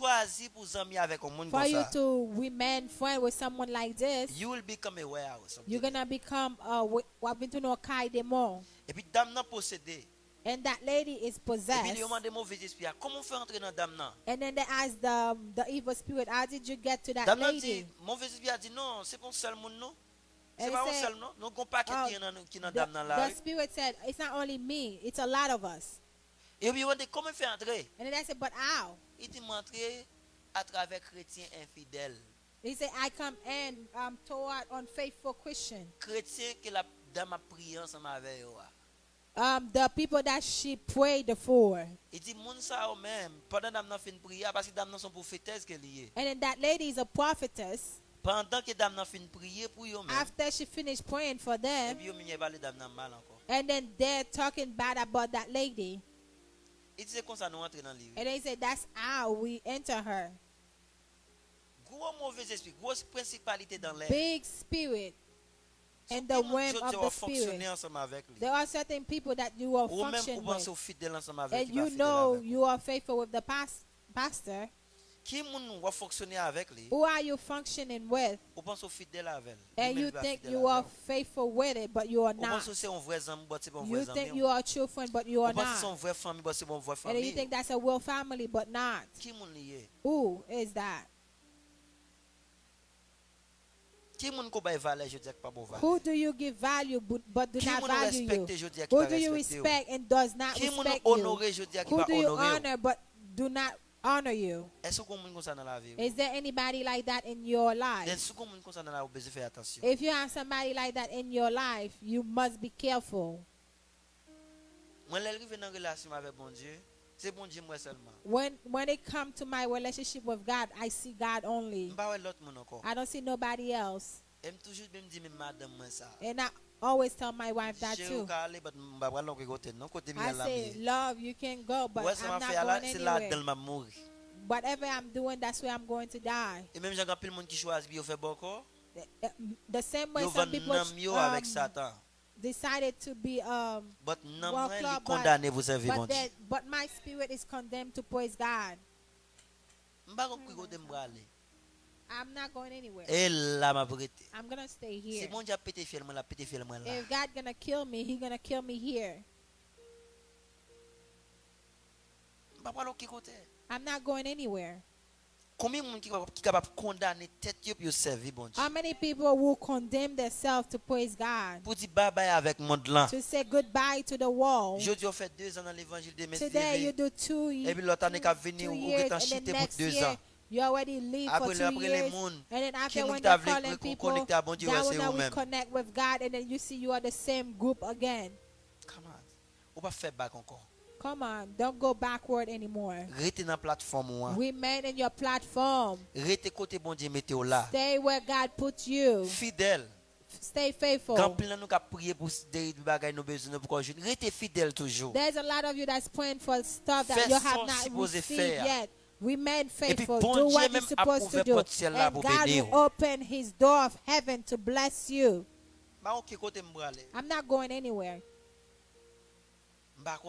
For you to remain friend with someone like this, you will become a warehouse. You're gonna become and that lady is possessed. And then they ask the evil spirit, how did you get to that lady? And the spirit said, it's not only me, it's a lot of us. And then I said, but how? He said, I come in toward unfaithful Christian. The people that she prayed for. And then that lady is a prophetess. After she finished praying for them, and then they're talking bad about that lady. And they said, that's how we enter her. Big spirit in the realm of the spirit. There are certain people that you are functioning with, and you know you are faithful with the pastor. Who are you functioning with? And you think you are faithful with it, but you are not. You think you are a true friend, but you are not. And you think that's a real family, but not. Who is that? Who do you give value but do not value you? Who do you respect and does not respect you? Who do you honor but do not honor you? Is there anybody like that in your life? If you have somebody like that in your life, you must be careful. When it comes to my relationship with God, I see God only. I don't see nobody else. And I always tell my wife that too. I say, love, you can go, but I'm not going anywhere. Whatever I'm doing, that's where I'm going to die. The same way some people decided to be but my spirit is condemned to praise God. I'm not going anywhere. I'm gonna stay here. If God gonna kill me, He's gonna kill me here. I'm not going anywhere. How many people will condemn themselves to praise God? To say goodbye to the world. Today you do 2 years. 2 years and then next year you already leave for 2 years. And then after when they're calling people, that will now connect with God, and then you see you are the same group again. Come on, don't go backward anymore. Rete dans plateforme. Remain in your platform. Rete côté bon Dieu mettez là. Stay where God put you. Fidèle. Stay faithful. Quand plein nous prier pour des bagages nous besoin pour que rete fidèle toujours. There's a lot of you that's praying for stuff that you have not received yet. Remain faithful. Bon do Dieu what you're supposed to do. And God will open his door of heaven to bless you. I'm not going anywhere. But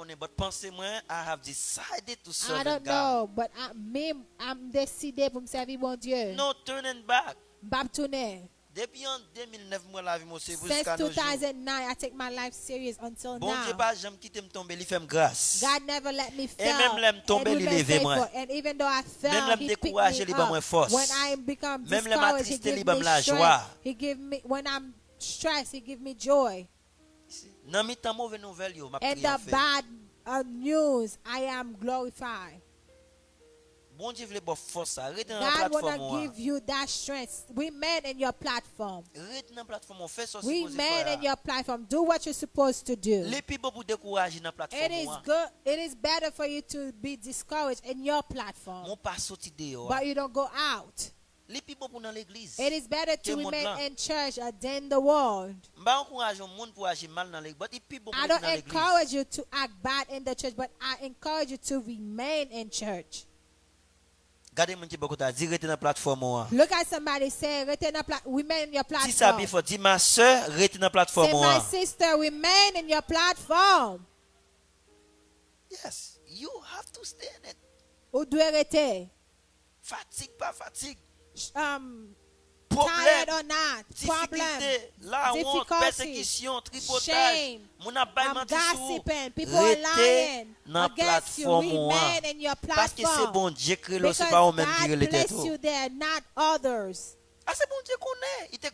I have decided to serve I don't know, but I'm décidé pour me servir mon Dieu. No turning back. Bab tourner. Depuis en 2009 moi la vie mon Since 2009 I take my life serious until bon now. Dieu pas jamais quitter me tomber, il fait me grâce. God never let me fail. Et même l'aime tomber, il lever moi. And even though I fell, même he picked me up. When I become discouraged, he gives me strength. He give me, when I'm stressed, he give me joy. And the bad news, I am glorified. God wanna give you that strength. Remain in your platform. Remain in your platform. Do what you're supposed to do. It is good. It is better for you to be discouraged in your platform, but you don't go out. It is better to remain in church than in the world. I don't encourage you to act bad in the church, but I encourage you to remain in church. Look at somebody say, remain in your platform. Say, my sister, remain in your platform. Yes, you have to stay in it. Ou doit rester. Fatigue, pas fatigue. Tired or not, problem, difficulty, shame, gossiping, people are lying against you. Remain in your platform because God bless you there, not others.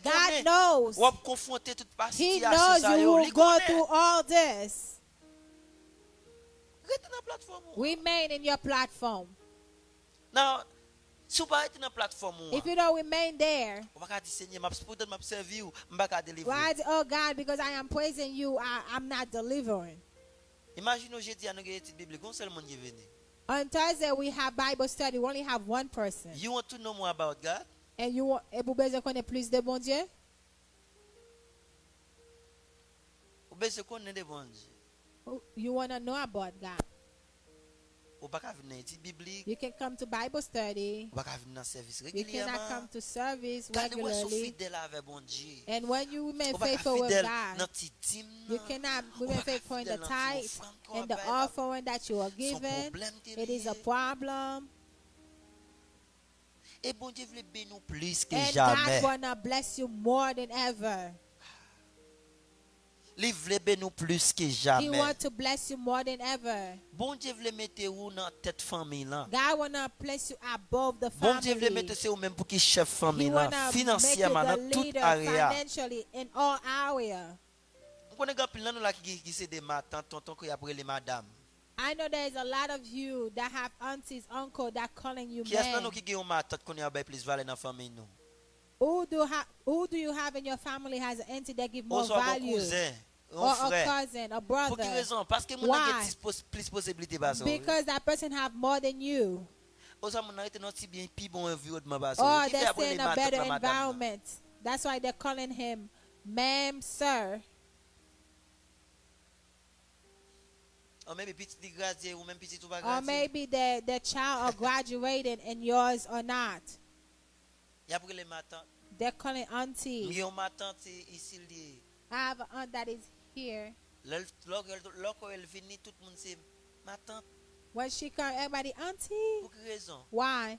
God knows. He knows you will go through all this. Remain in your platform. Now, if you don't remain there, why? Oh God, because I am praising you, I'm not delivering. On Thursday we have Bible study. We only have one person. You want to know more about God? And you want plus de bon Dieu? You want to know about God? You can come to Bible study. You cannot come to service regularly. And when you remain faithful with God, you cannot remain faithful in the tithe and the offering that you are given. It is a problem. And God wanna bless you more than ever. He wants to bless you more than ever. God wanna place you above the family. He wanna make you the leader financially in all areas. I know there is a lot of you that have aunties, uncles that calling you man. Who do you have in your family has an auntie that give more value? Or a cousin, a brother. Why? Because that person have more than you. Or they're staying in a better environment. That's why they're calling him ma'am, sir. Or maybe the child are graduating and yours or not. They're calling auntie. I have an aunt that is here. When she comes, everybody, auntie. Why?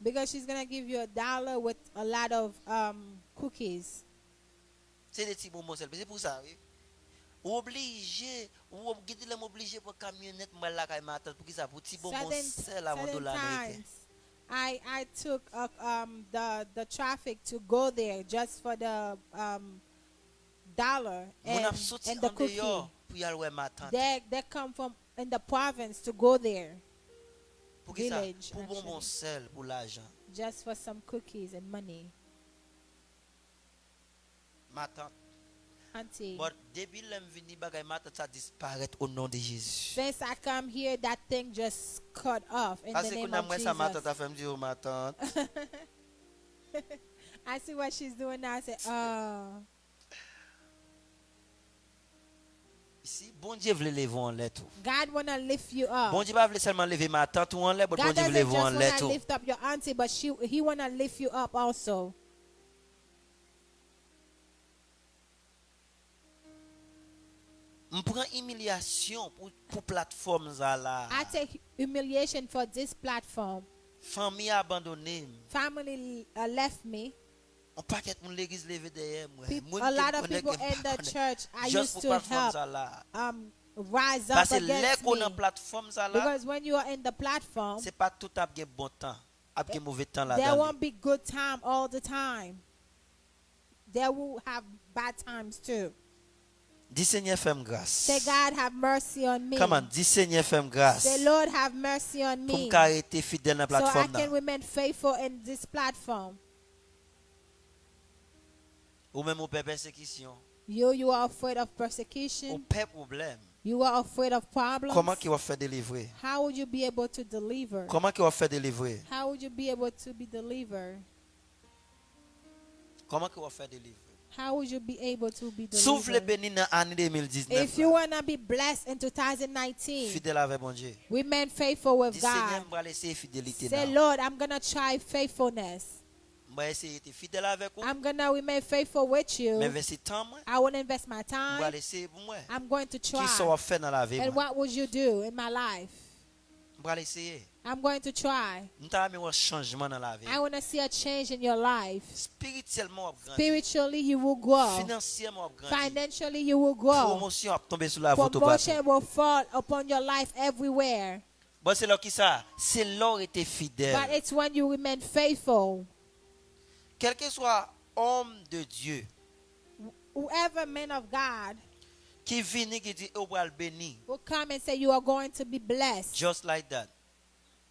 Because she's going to give you $1 with a lot of cookies. Certain times I took the traffic to go there just for the $1 and the cookie. They come from in the province to go there. Village, just for some cookies and money. auntie. But depuis l'homme vini bagay matin ça disparaît au nom de Jésus. Since I come here, that thing just cut off in the name of Jesus. I see what she's doing now. I say, oh. Ici, bon Dieu veut lever en l'air tout. God wanna lift you up. Bon Dieu pas veut seulement lever ma tante ou en l'air, mais bon Dieu veut lever en l'air tout. God doesn't just wanna lift up your auntie, but he wanna lift you up also. Je prends humiliation pour plateforme là. I take humiliation for this platform. Famille abandonnée. Family left me. On paquet mon l'église levé derrière moi. A lot of people in the church I used to help rise up against me. Because when you are in the platform, c'est pas tout à bien bon temps, à bien mauvais temps là. There won't be good time all the time. There will have bad times too. Dis Seigneur fais-moi grâce. Say God have mercy on me. Come on, dis Seigneur fais-moi grâce. Say Lord have mercy on me. Pour me arrêter fidèle dans la plateforme. So I can remain faithful in this platform. Ou même au persécution. You are afraid of persecution. Au père problème. You are afraid of problems. Comment qu'il va faire délivrer? How would you be able to deliver? Comment qu'il va faire délivrer? How would you be able to be delivered? Comment qu'il va faire délivrer? How would you be able to be Souffle delivered? béni dans année 2019. If you want to be blessed in 2019, fidèle avec bon Dieu. Remain faithful with Dis God. Seigneur, moi laisser fidélité. Say, Lord, I'm going to try faithfulness. Moi essayer d'être fidèle avec vous. I'm going to remain faithful with you. Mais investir temps moi. I will invest my time. Moi laisser pour moi. I'm going to try. Qui ça faire dans la vie? And what would you do in my life? Moi essayer. I'm going to try. Changement dans la vie. I want to see a change in your life. Spiritually, you will grow. Financially, you will grow. Promotion will fall upon your life everywhere. But it's when you remain faithful. Quel que soit homme de Dieu, whoever man of God qui vient qui dit béni, will come and say you are going to be blessed. Just like that.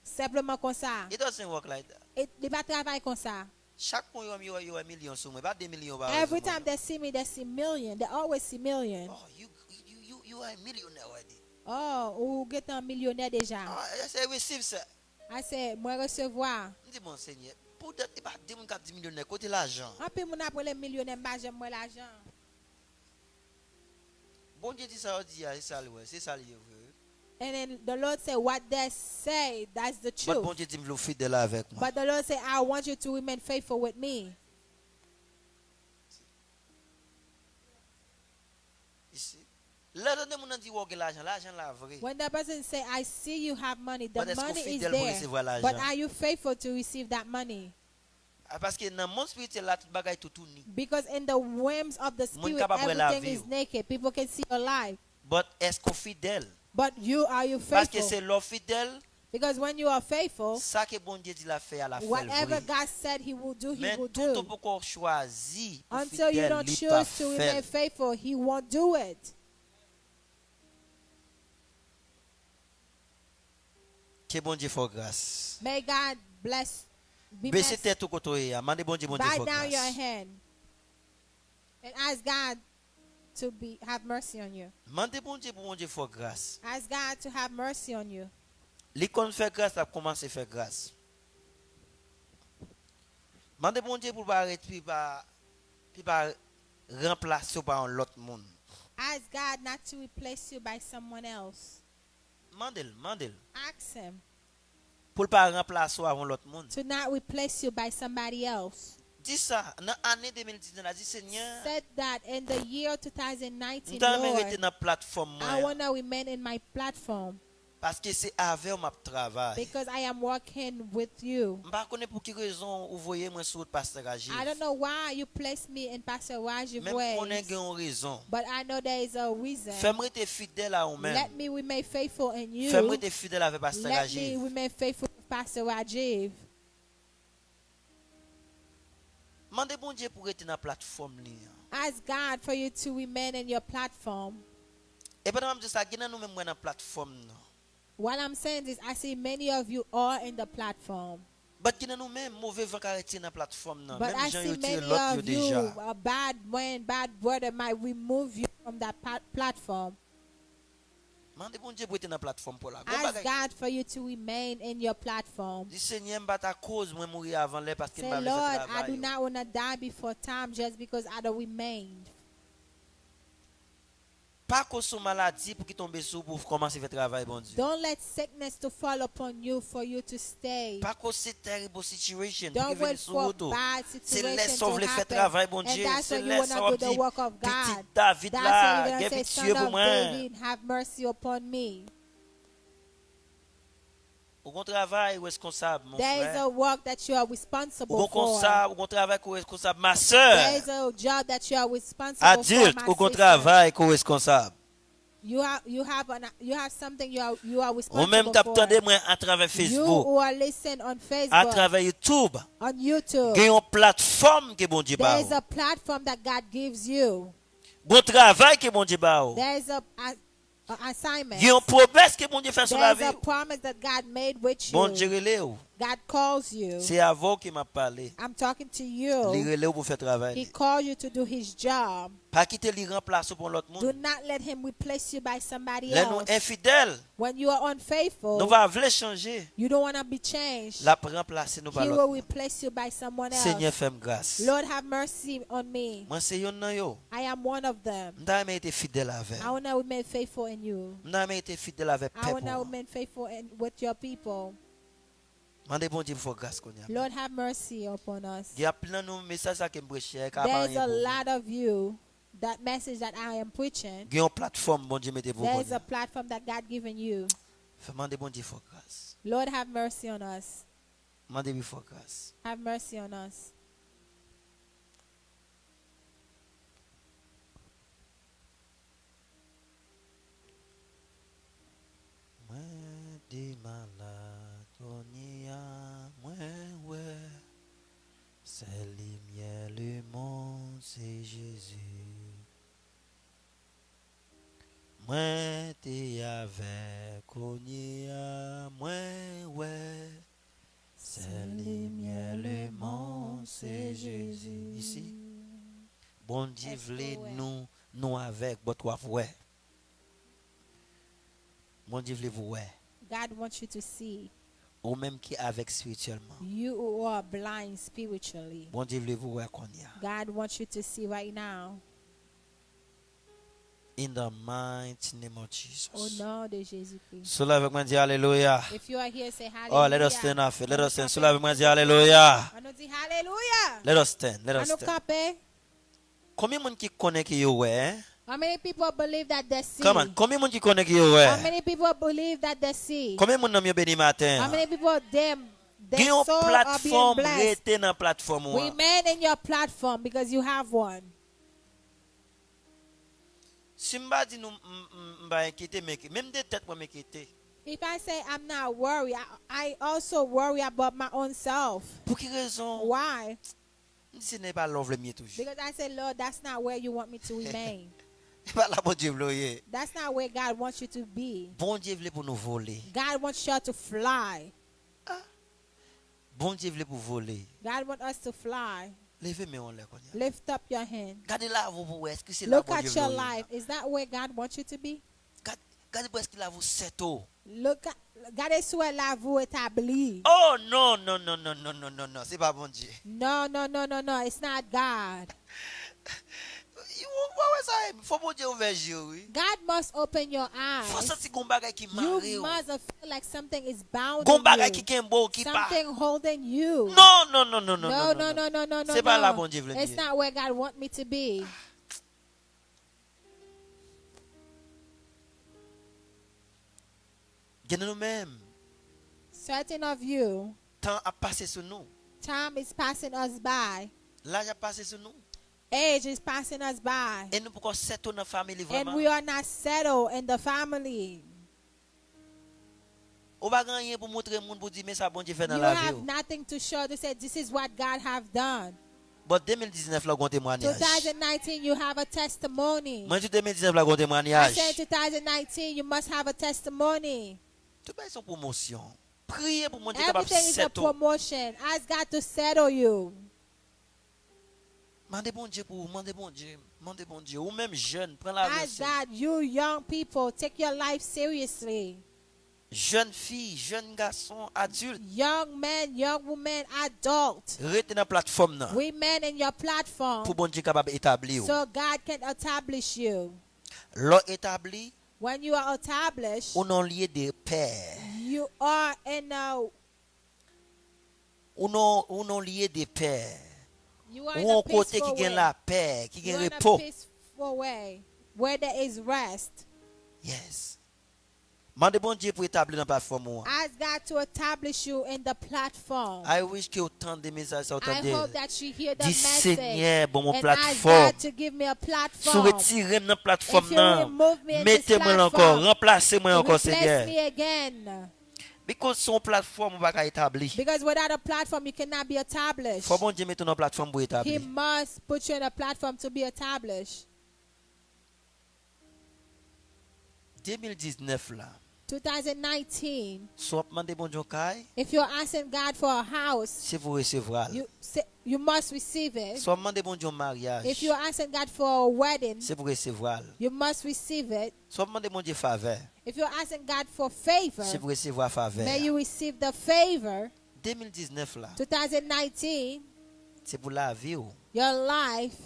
Simplement comme ça. It doesn't work like that. Il va travailler comme ça. Chaque fois il y a millions sur moi, pas 2 millions. Every time they see me, they see million. They always see million. Oh, you are a millionaire already. Oh, ou get un millionnaire déjà. I say receive ça. I say moi recevoir. Dis mon Seigneur, pour d'être pas 10 millionnaire côté l'argent. En plus mon après les millionnaires, pas j'aime moi l'argent. Bon Dieu dit ça dit c'est ça lié. And then the Lord said, what they say, that's the truth. But the Lord said, I want you to remain faithful with me. When the person say, I see you have money, the money is there. But are you faithful to receive that money? Because in the realms of the spirit, everything is naked. People can see your life. But est-ce qu'on fidèle? But are you faithful? Parce que c'est l'homme fidèle. Because when you are faithful, ça que bon Dieu dit la fait à la whatever God said He will do, He will do. Choisi until you don't choose to remain faithful, He won't do it. Que bon Dieu fasse grâce. May God bless. Baissez tête au côté, demandez bon Dieu fasse grâce. Bow down your hand and ask God to have mercy on you. Demandez bon Dieu fasse grâce. Ask God to have mercy on you. L'icône fait grâce, a commencé à faire grâce. Demandez bon Dieu pour pas arrêter puis pas remplacer par l'autre monde. Ask God not to replace you by someone else. Mandel. Ask Him. Pour pas remplacer avant l'autre monde. To not replace you by somebody else. Dis ça, dans l'année 2019, dit Seigneur. Said that in the year 2019, Lord, I want to remain in my platform. Parce que c'est avec moi travail. Because I am working with you. M'pa connais pour quelle raison vous voyez moi sur pasteur Rajiv. I don't know why you placed me in Pastor Rajiv ways. Même connais une raison. But I know there is a reason. Fais-moi être fidèle à vous-même. Let me remain faithful in you. Fais-moi être fidèle avec pasteur Rajiv. Let me remain faithful with Pastor Rajiv. Mandez bon Dieu pour être dans la plateforme li. Ask God for you to remain in your platform. Et pendant même ça gina nous même dans plateforme non. What I'm saying is I see many of you are in the platform. But I see many of you, a bad wind, bad weather might remove you from that platform. Ask God for you to remain in your platform. Say, Lord, I do not want to die before time just because I don't remain. Don't let sickness to fall upon you for you to stay. Don't wait for bad situation to happen. And that's when you want to do the work of God. That's when you're going to say, Son of David, have mercy upon me. There is a work that you are responsible for. There is a job that you are responsible for, my sister. You have something you are responsible for. You who are listening on Facebook, on YouTube, there is a platform that God gives you. There is a assignment. There's a promise that God made with you. God calls you. I'm talking to you. He called you to do his job. Do not let him replace you by somebody else. When you are unfaithful, you don't want to be changed. He will replace you by someone else. Lord, have mercy on me. I am one of them. I want to remain faithful in you. I want to remain faithful with your people. Lord, have mercy upon us. There's a lot of you. That message that I am preaching, there is a platform that God given you. Lord, have mercy on us. Have mercy on us. C'est lumière, le monde, c'est Jésus. Moi, t'es avec Konya, moi, ouais. C'est lumière, le monde, c'est Jésus. Ici, bon Dieu voulait nous avec, votre ouais. Bon Dieu voulait vous ouais. God wants you to see. Ou même qui avec spirituellement. You who are blind spiritually. Bon Dieu voulez vous ouais Konya. God wants you to see right now. In the mighty name of Jesus. Au nom de Jésus-Christ. Cela avec moi dit alléluia. If you are here, say hallelujah. Oh, let us stand up. Let us stand. Cela avec moi dit alléluia. On nous dit hallelujah. Let us stand. Let us stand. Combien de monde qui connaît qui yo ouais? How many people believe that they see? Come on. Combien de monde qui connaît qui yo ouais? How many people believe that they see? Combien de monde n'a béni matin? How many people their soul are being blessed? Remain in your platform because you have one. If I say I'm not worried, I also worry about my own self. Why? Because I say, Lord, that's not where you want me to remain. That's not where God wants you to be. God wants you to fly. God wants us to fly. Lift up your hand. Look at your life. Is that where God wants you to be? Look at, regardez sous la vous établi. Oh no, no, no, no, no, no, no, no. C'est pas bon Dieu. No, no, no, no, no. It's not God. God must open your eyes. You must feel like something is bound you. Something holding you. No, no, no, no, no, no, no, no, no, no, no. It's not where God wants me to be. Certain of you, time is passing us by. Age is passing us by. And we are not settled in the family. You have nothing to show to say this is what God have done. But 2019 you have a testimony. I said 2019 you must have a testimony. Priez pour mon Dieu capable Everything is a settle. promotion. Ask God to settle you. Mandez bon Dieu pour vous, mandez bon Dieu, mandez bon Dieu. Ou même jeune, prends la Ask God, you young people, take your life seriously. Jeune fille, jeune garçon, adulte. Young men, young women, adult. Restez dans la plateforme là. Women in your platform. Pour bon Dieu capable établir. So God can establish you. L'on établi. When you are established, on en lié des pères. You are in a. On en lié des pères. You are in a côté qui gagne la paix, qui gagne repos. Peaceful way, where there is rest. Yes. Mande bon Dieu pour établir la plateforme. Ask God to establish you in the platform. I wish que autant de messages I hope that you hear the message. Seigneur, bon mon and plateforme. ask God to give me a platform. Retirez la plateforme là. Me mettez-moi encore, remplacez-moi encore Seigneur. Me again. Because son plateforme va pas établir. Because without a platform you cannot be established. Faut bon Dieu mettre une plateforme pour établir. He must put you in a platform to be established. 2019 là. 2019. If you're asking God for a house, you must receive it. If you're asking God for a wedding, you must receive it. If you're asking God for favor, may you receive the favor. 2019, your life,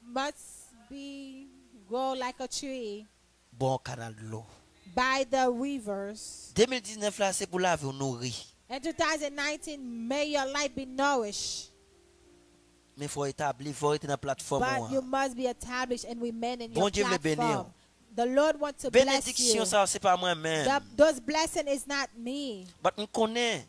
must grow like a tree bon canal de l'eau. By the rivers. 2019 là c'est pour la vie nourri. In 2019 may your life be nourished. Mais faut établir, faut être dans la plateforme. But you must be established and remain in bon your Dieu platform. The Lord wants to bless you. Ça c'est pas moi-même. Those blessings is not me. But on connaît.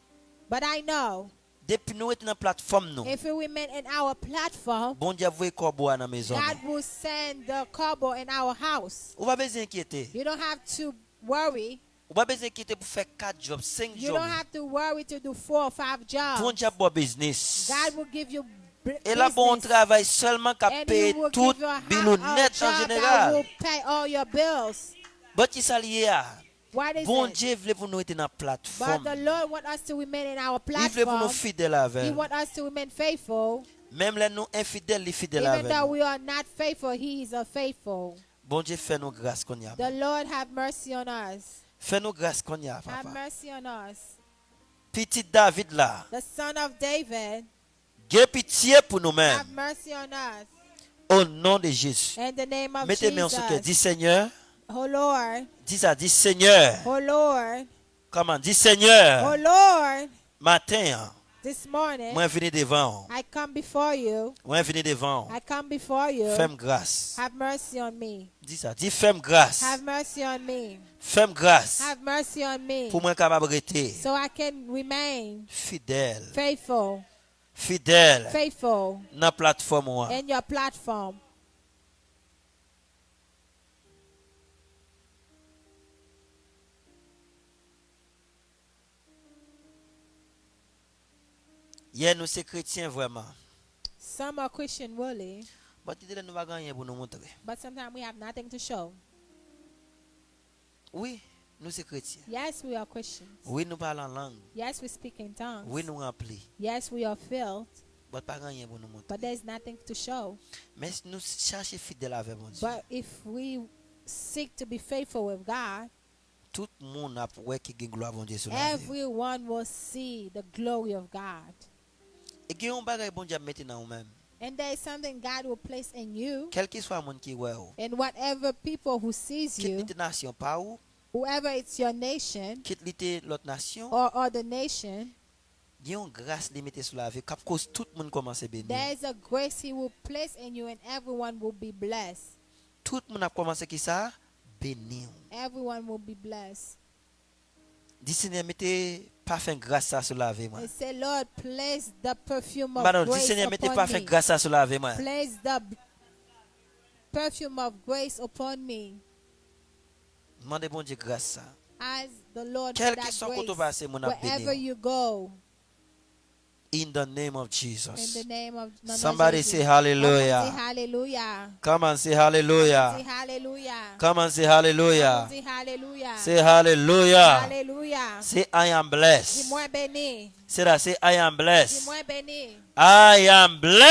But I know. Depuis nous être dans plateforme nous. If we remain in our platform, bon Dieu voit corbeau dans maison. God will send the corbeau in our house. Ou pas besoin inquiéter. You don't have to worry. Ou pas besoin inquiéter pour faire 4 jobs, 5 jobs. You don't have to worry to do 4 or 5 jobs. Bon Dieu bon business. God will give you et là bon travail seulement qu'à payer tout bill net en général. Will pay all your bills. But qui s'allie à bon it? Dieu veut pour nous être dans plateforme. But the Lord wants us to remain in our platform. Il veut pour nous fidèles avec. He wants us to remain faithful. Même les nous infidèles, les fidèles avec. Even though we are not faithful, He is a faithful. Bon Dieu fait nous grâce qu'on y a. The Lord have mercy on us. Fais nous grâce qu'on y a, papa. Have mercy on us. Petit David là. The son of David. J'ai pitié pour nous-mêmes. Have mercy on us. Au nom de Jésus. In the name of mettez-moi en ce que dis Seigneur. Oh Lord. Dis ça, dis Seigneur. Oh Lord. Comment? Dis Seigneur. Oh Lord. Matin. This morning. Moi venu devant. I come before you. Moi venu devant. I come before you. Fais-moi grâce. Have mercy on me. Dis ça, dis fais-moi grâce. Have mercy on me. Fais-moi grâce. Have mercy on me. Pour moi capable rester. So I can remain fidèle. Faithful. Fidèle. Faithful. Na plateforme. In your platform. Yeah, nous sommes chrétiens vraiment. Some are Christian really. But sometimes we have nothing to show. Oui, nous sommes chrétiens. Yes, we are Christians. Oui, nous parlons en langue. Yes, we speak in tongues. Oui, nous remplis. Yes, we are filled. But there's nothing to show. Mais nous cherchons fidèle avec mon Dieu. But if we seek to be faithful with God, tout monde a voir qui gagne gloire mon Dieu sur la vie. Everyone will see the glory of God. Et qu'il y a un bagage bon Dieu mettre dans nous-mêmes. And there is something God will place in you. Quel qu'il soit monde qui voit. And whatever people who sees you. Quitte nation pas où. Whoever it's your nation. Quitte l'autre nation. Or other nation. Il y a une grâce limitée sur la vie qui cause tout le monde commence à bénir. There is a grace He will place in you and everyone will be blessed. Tout le monde a commencé qui ça bénir. Everyone will be blessed. Dis Seigneur mettez parfum grâce sur la vie moi. I say Lord place the perfume of grace. Dis Seigneur mettez parfum grâce sur la vie moi. Place the perfume of grace upon me. Demandez bon Dieu grâce ça. As the Lord for that grace. Wherever you go. In the name of Jesus. In the name of Somebody Jesus. say hallelujah. Say hallelujah. Come on, say hallelujah. Say hallelujah. Come on, say hallelujah. Say hallelujah. Say hallelujah. Hallelujah. Say I am blessed. Dis-moi béni. Say that. Say I am blessed. Dis-moi béni. I am blessed.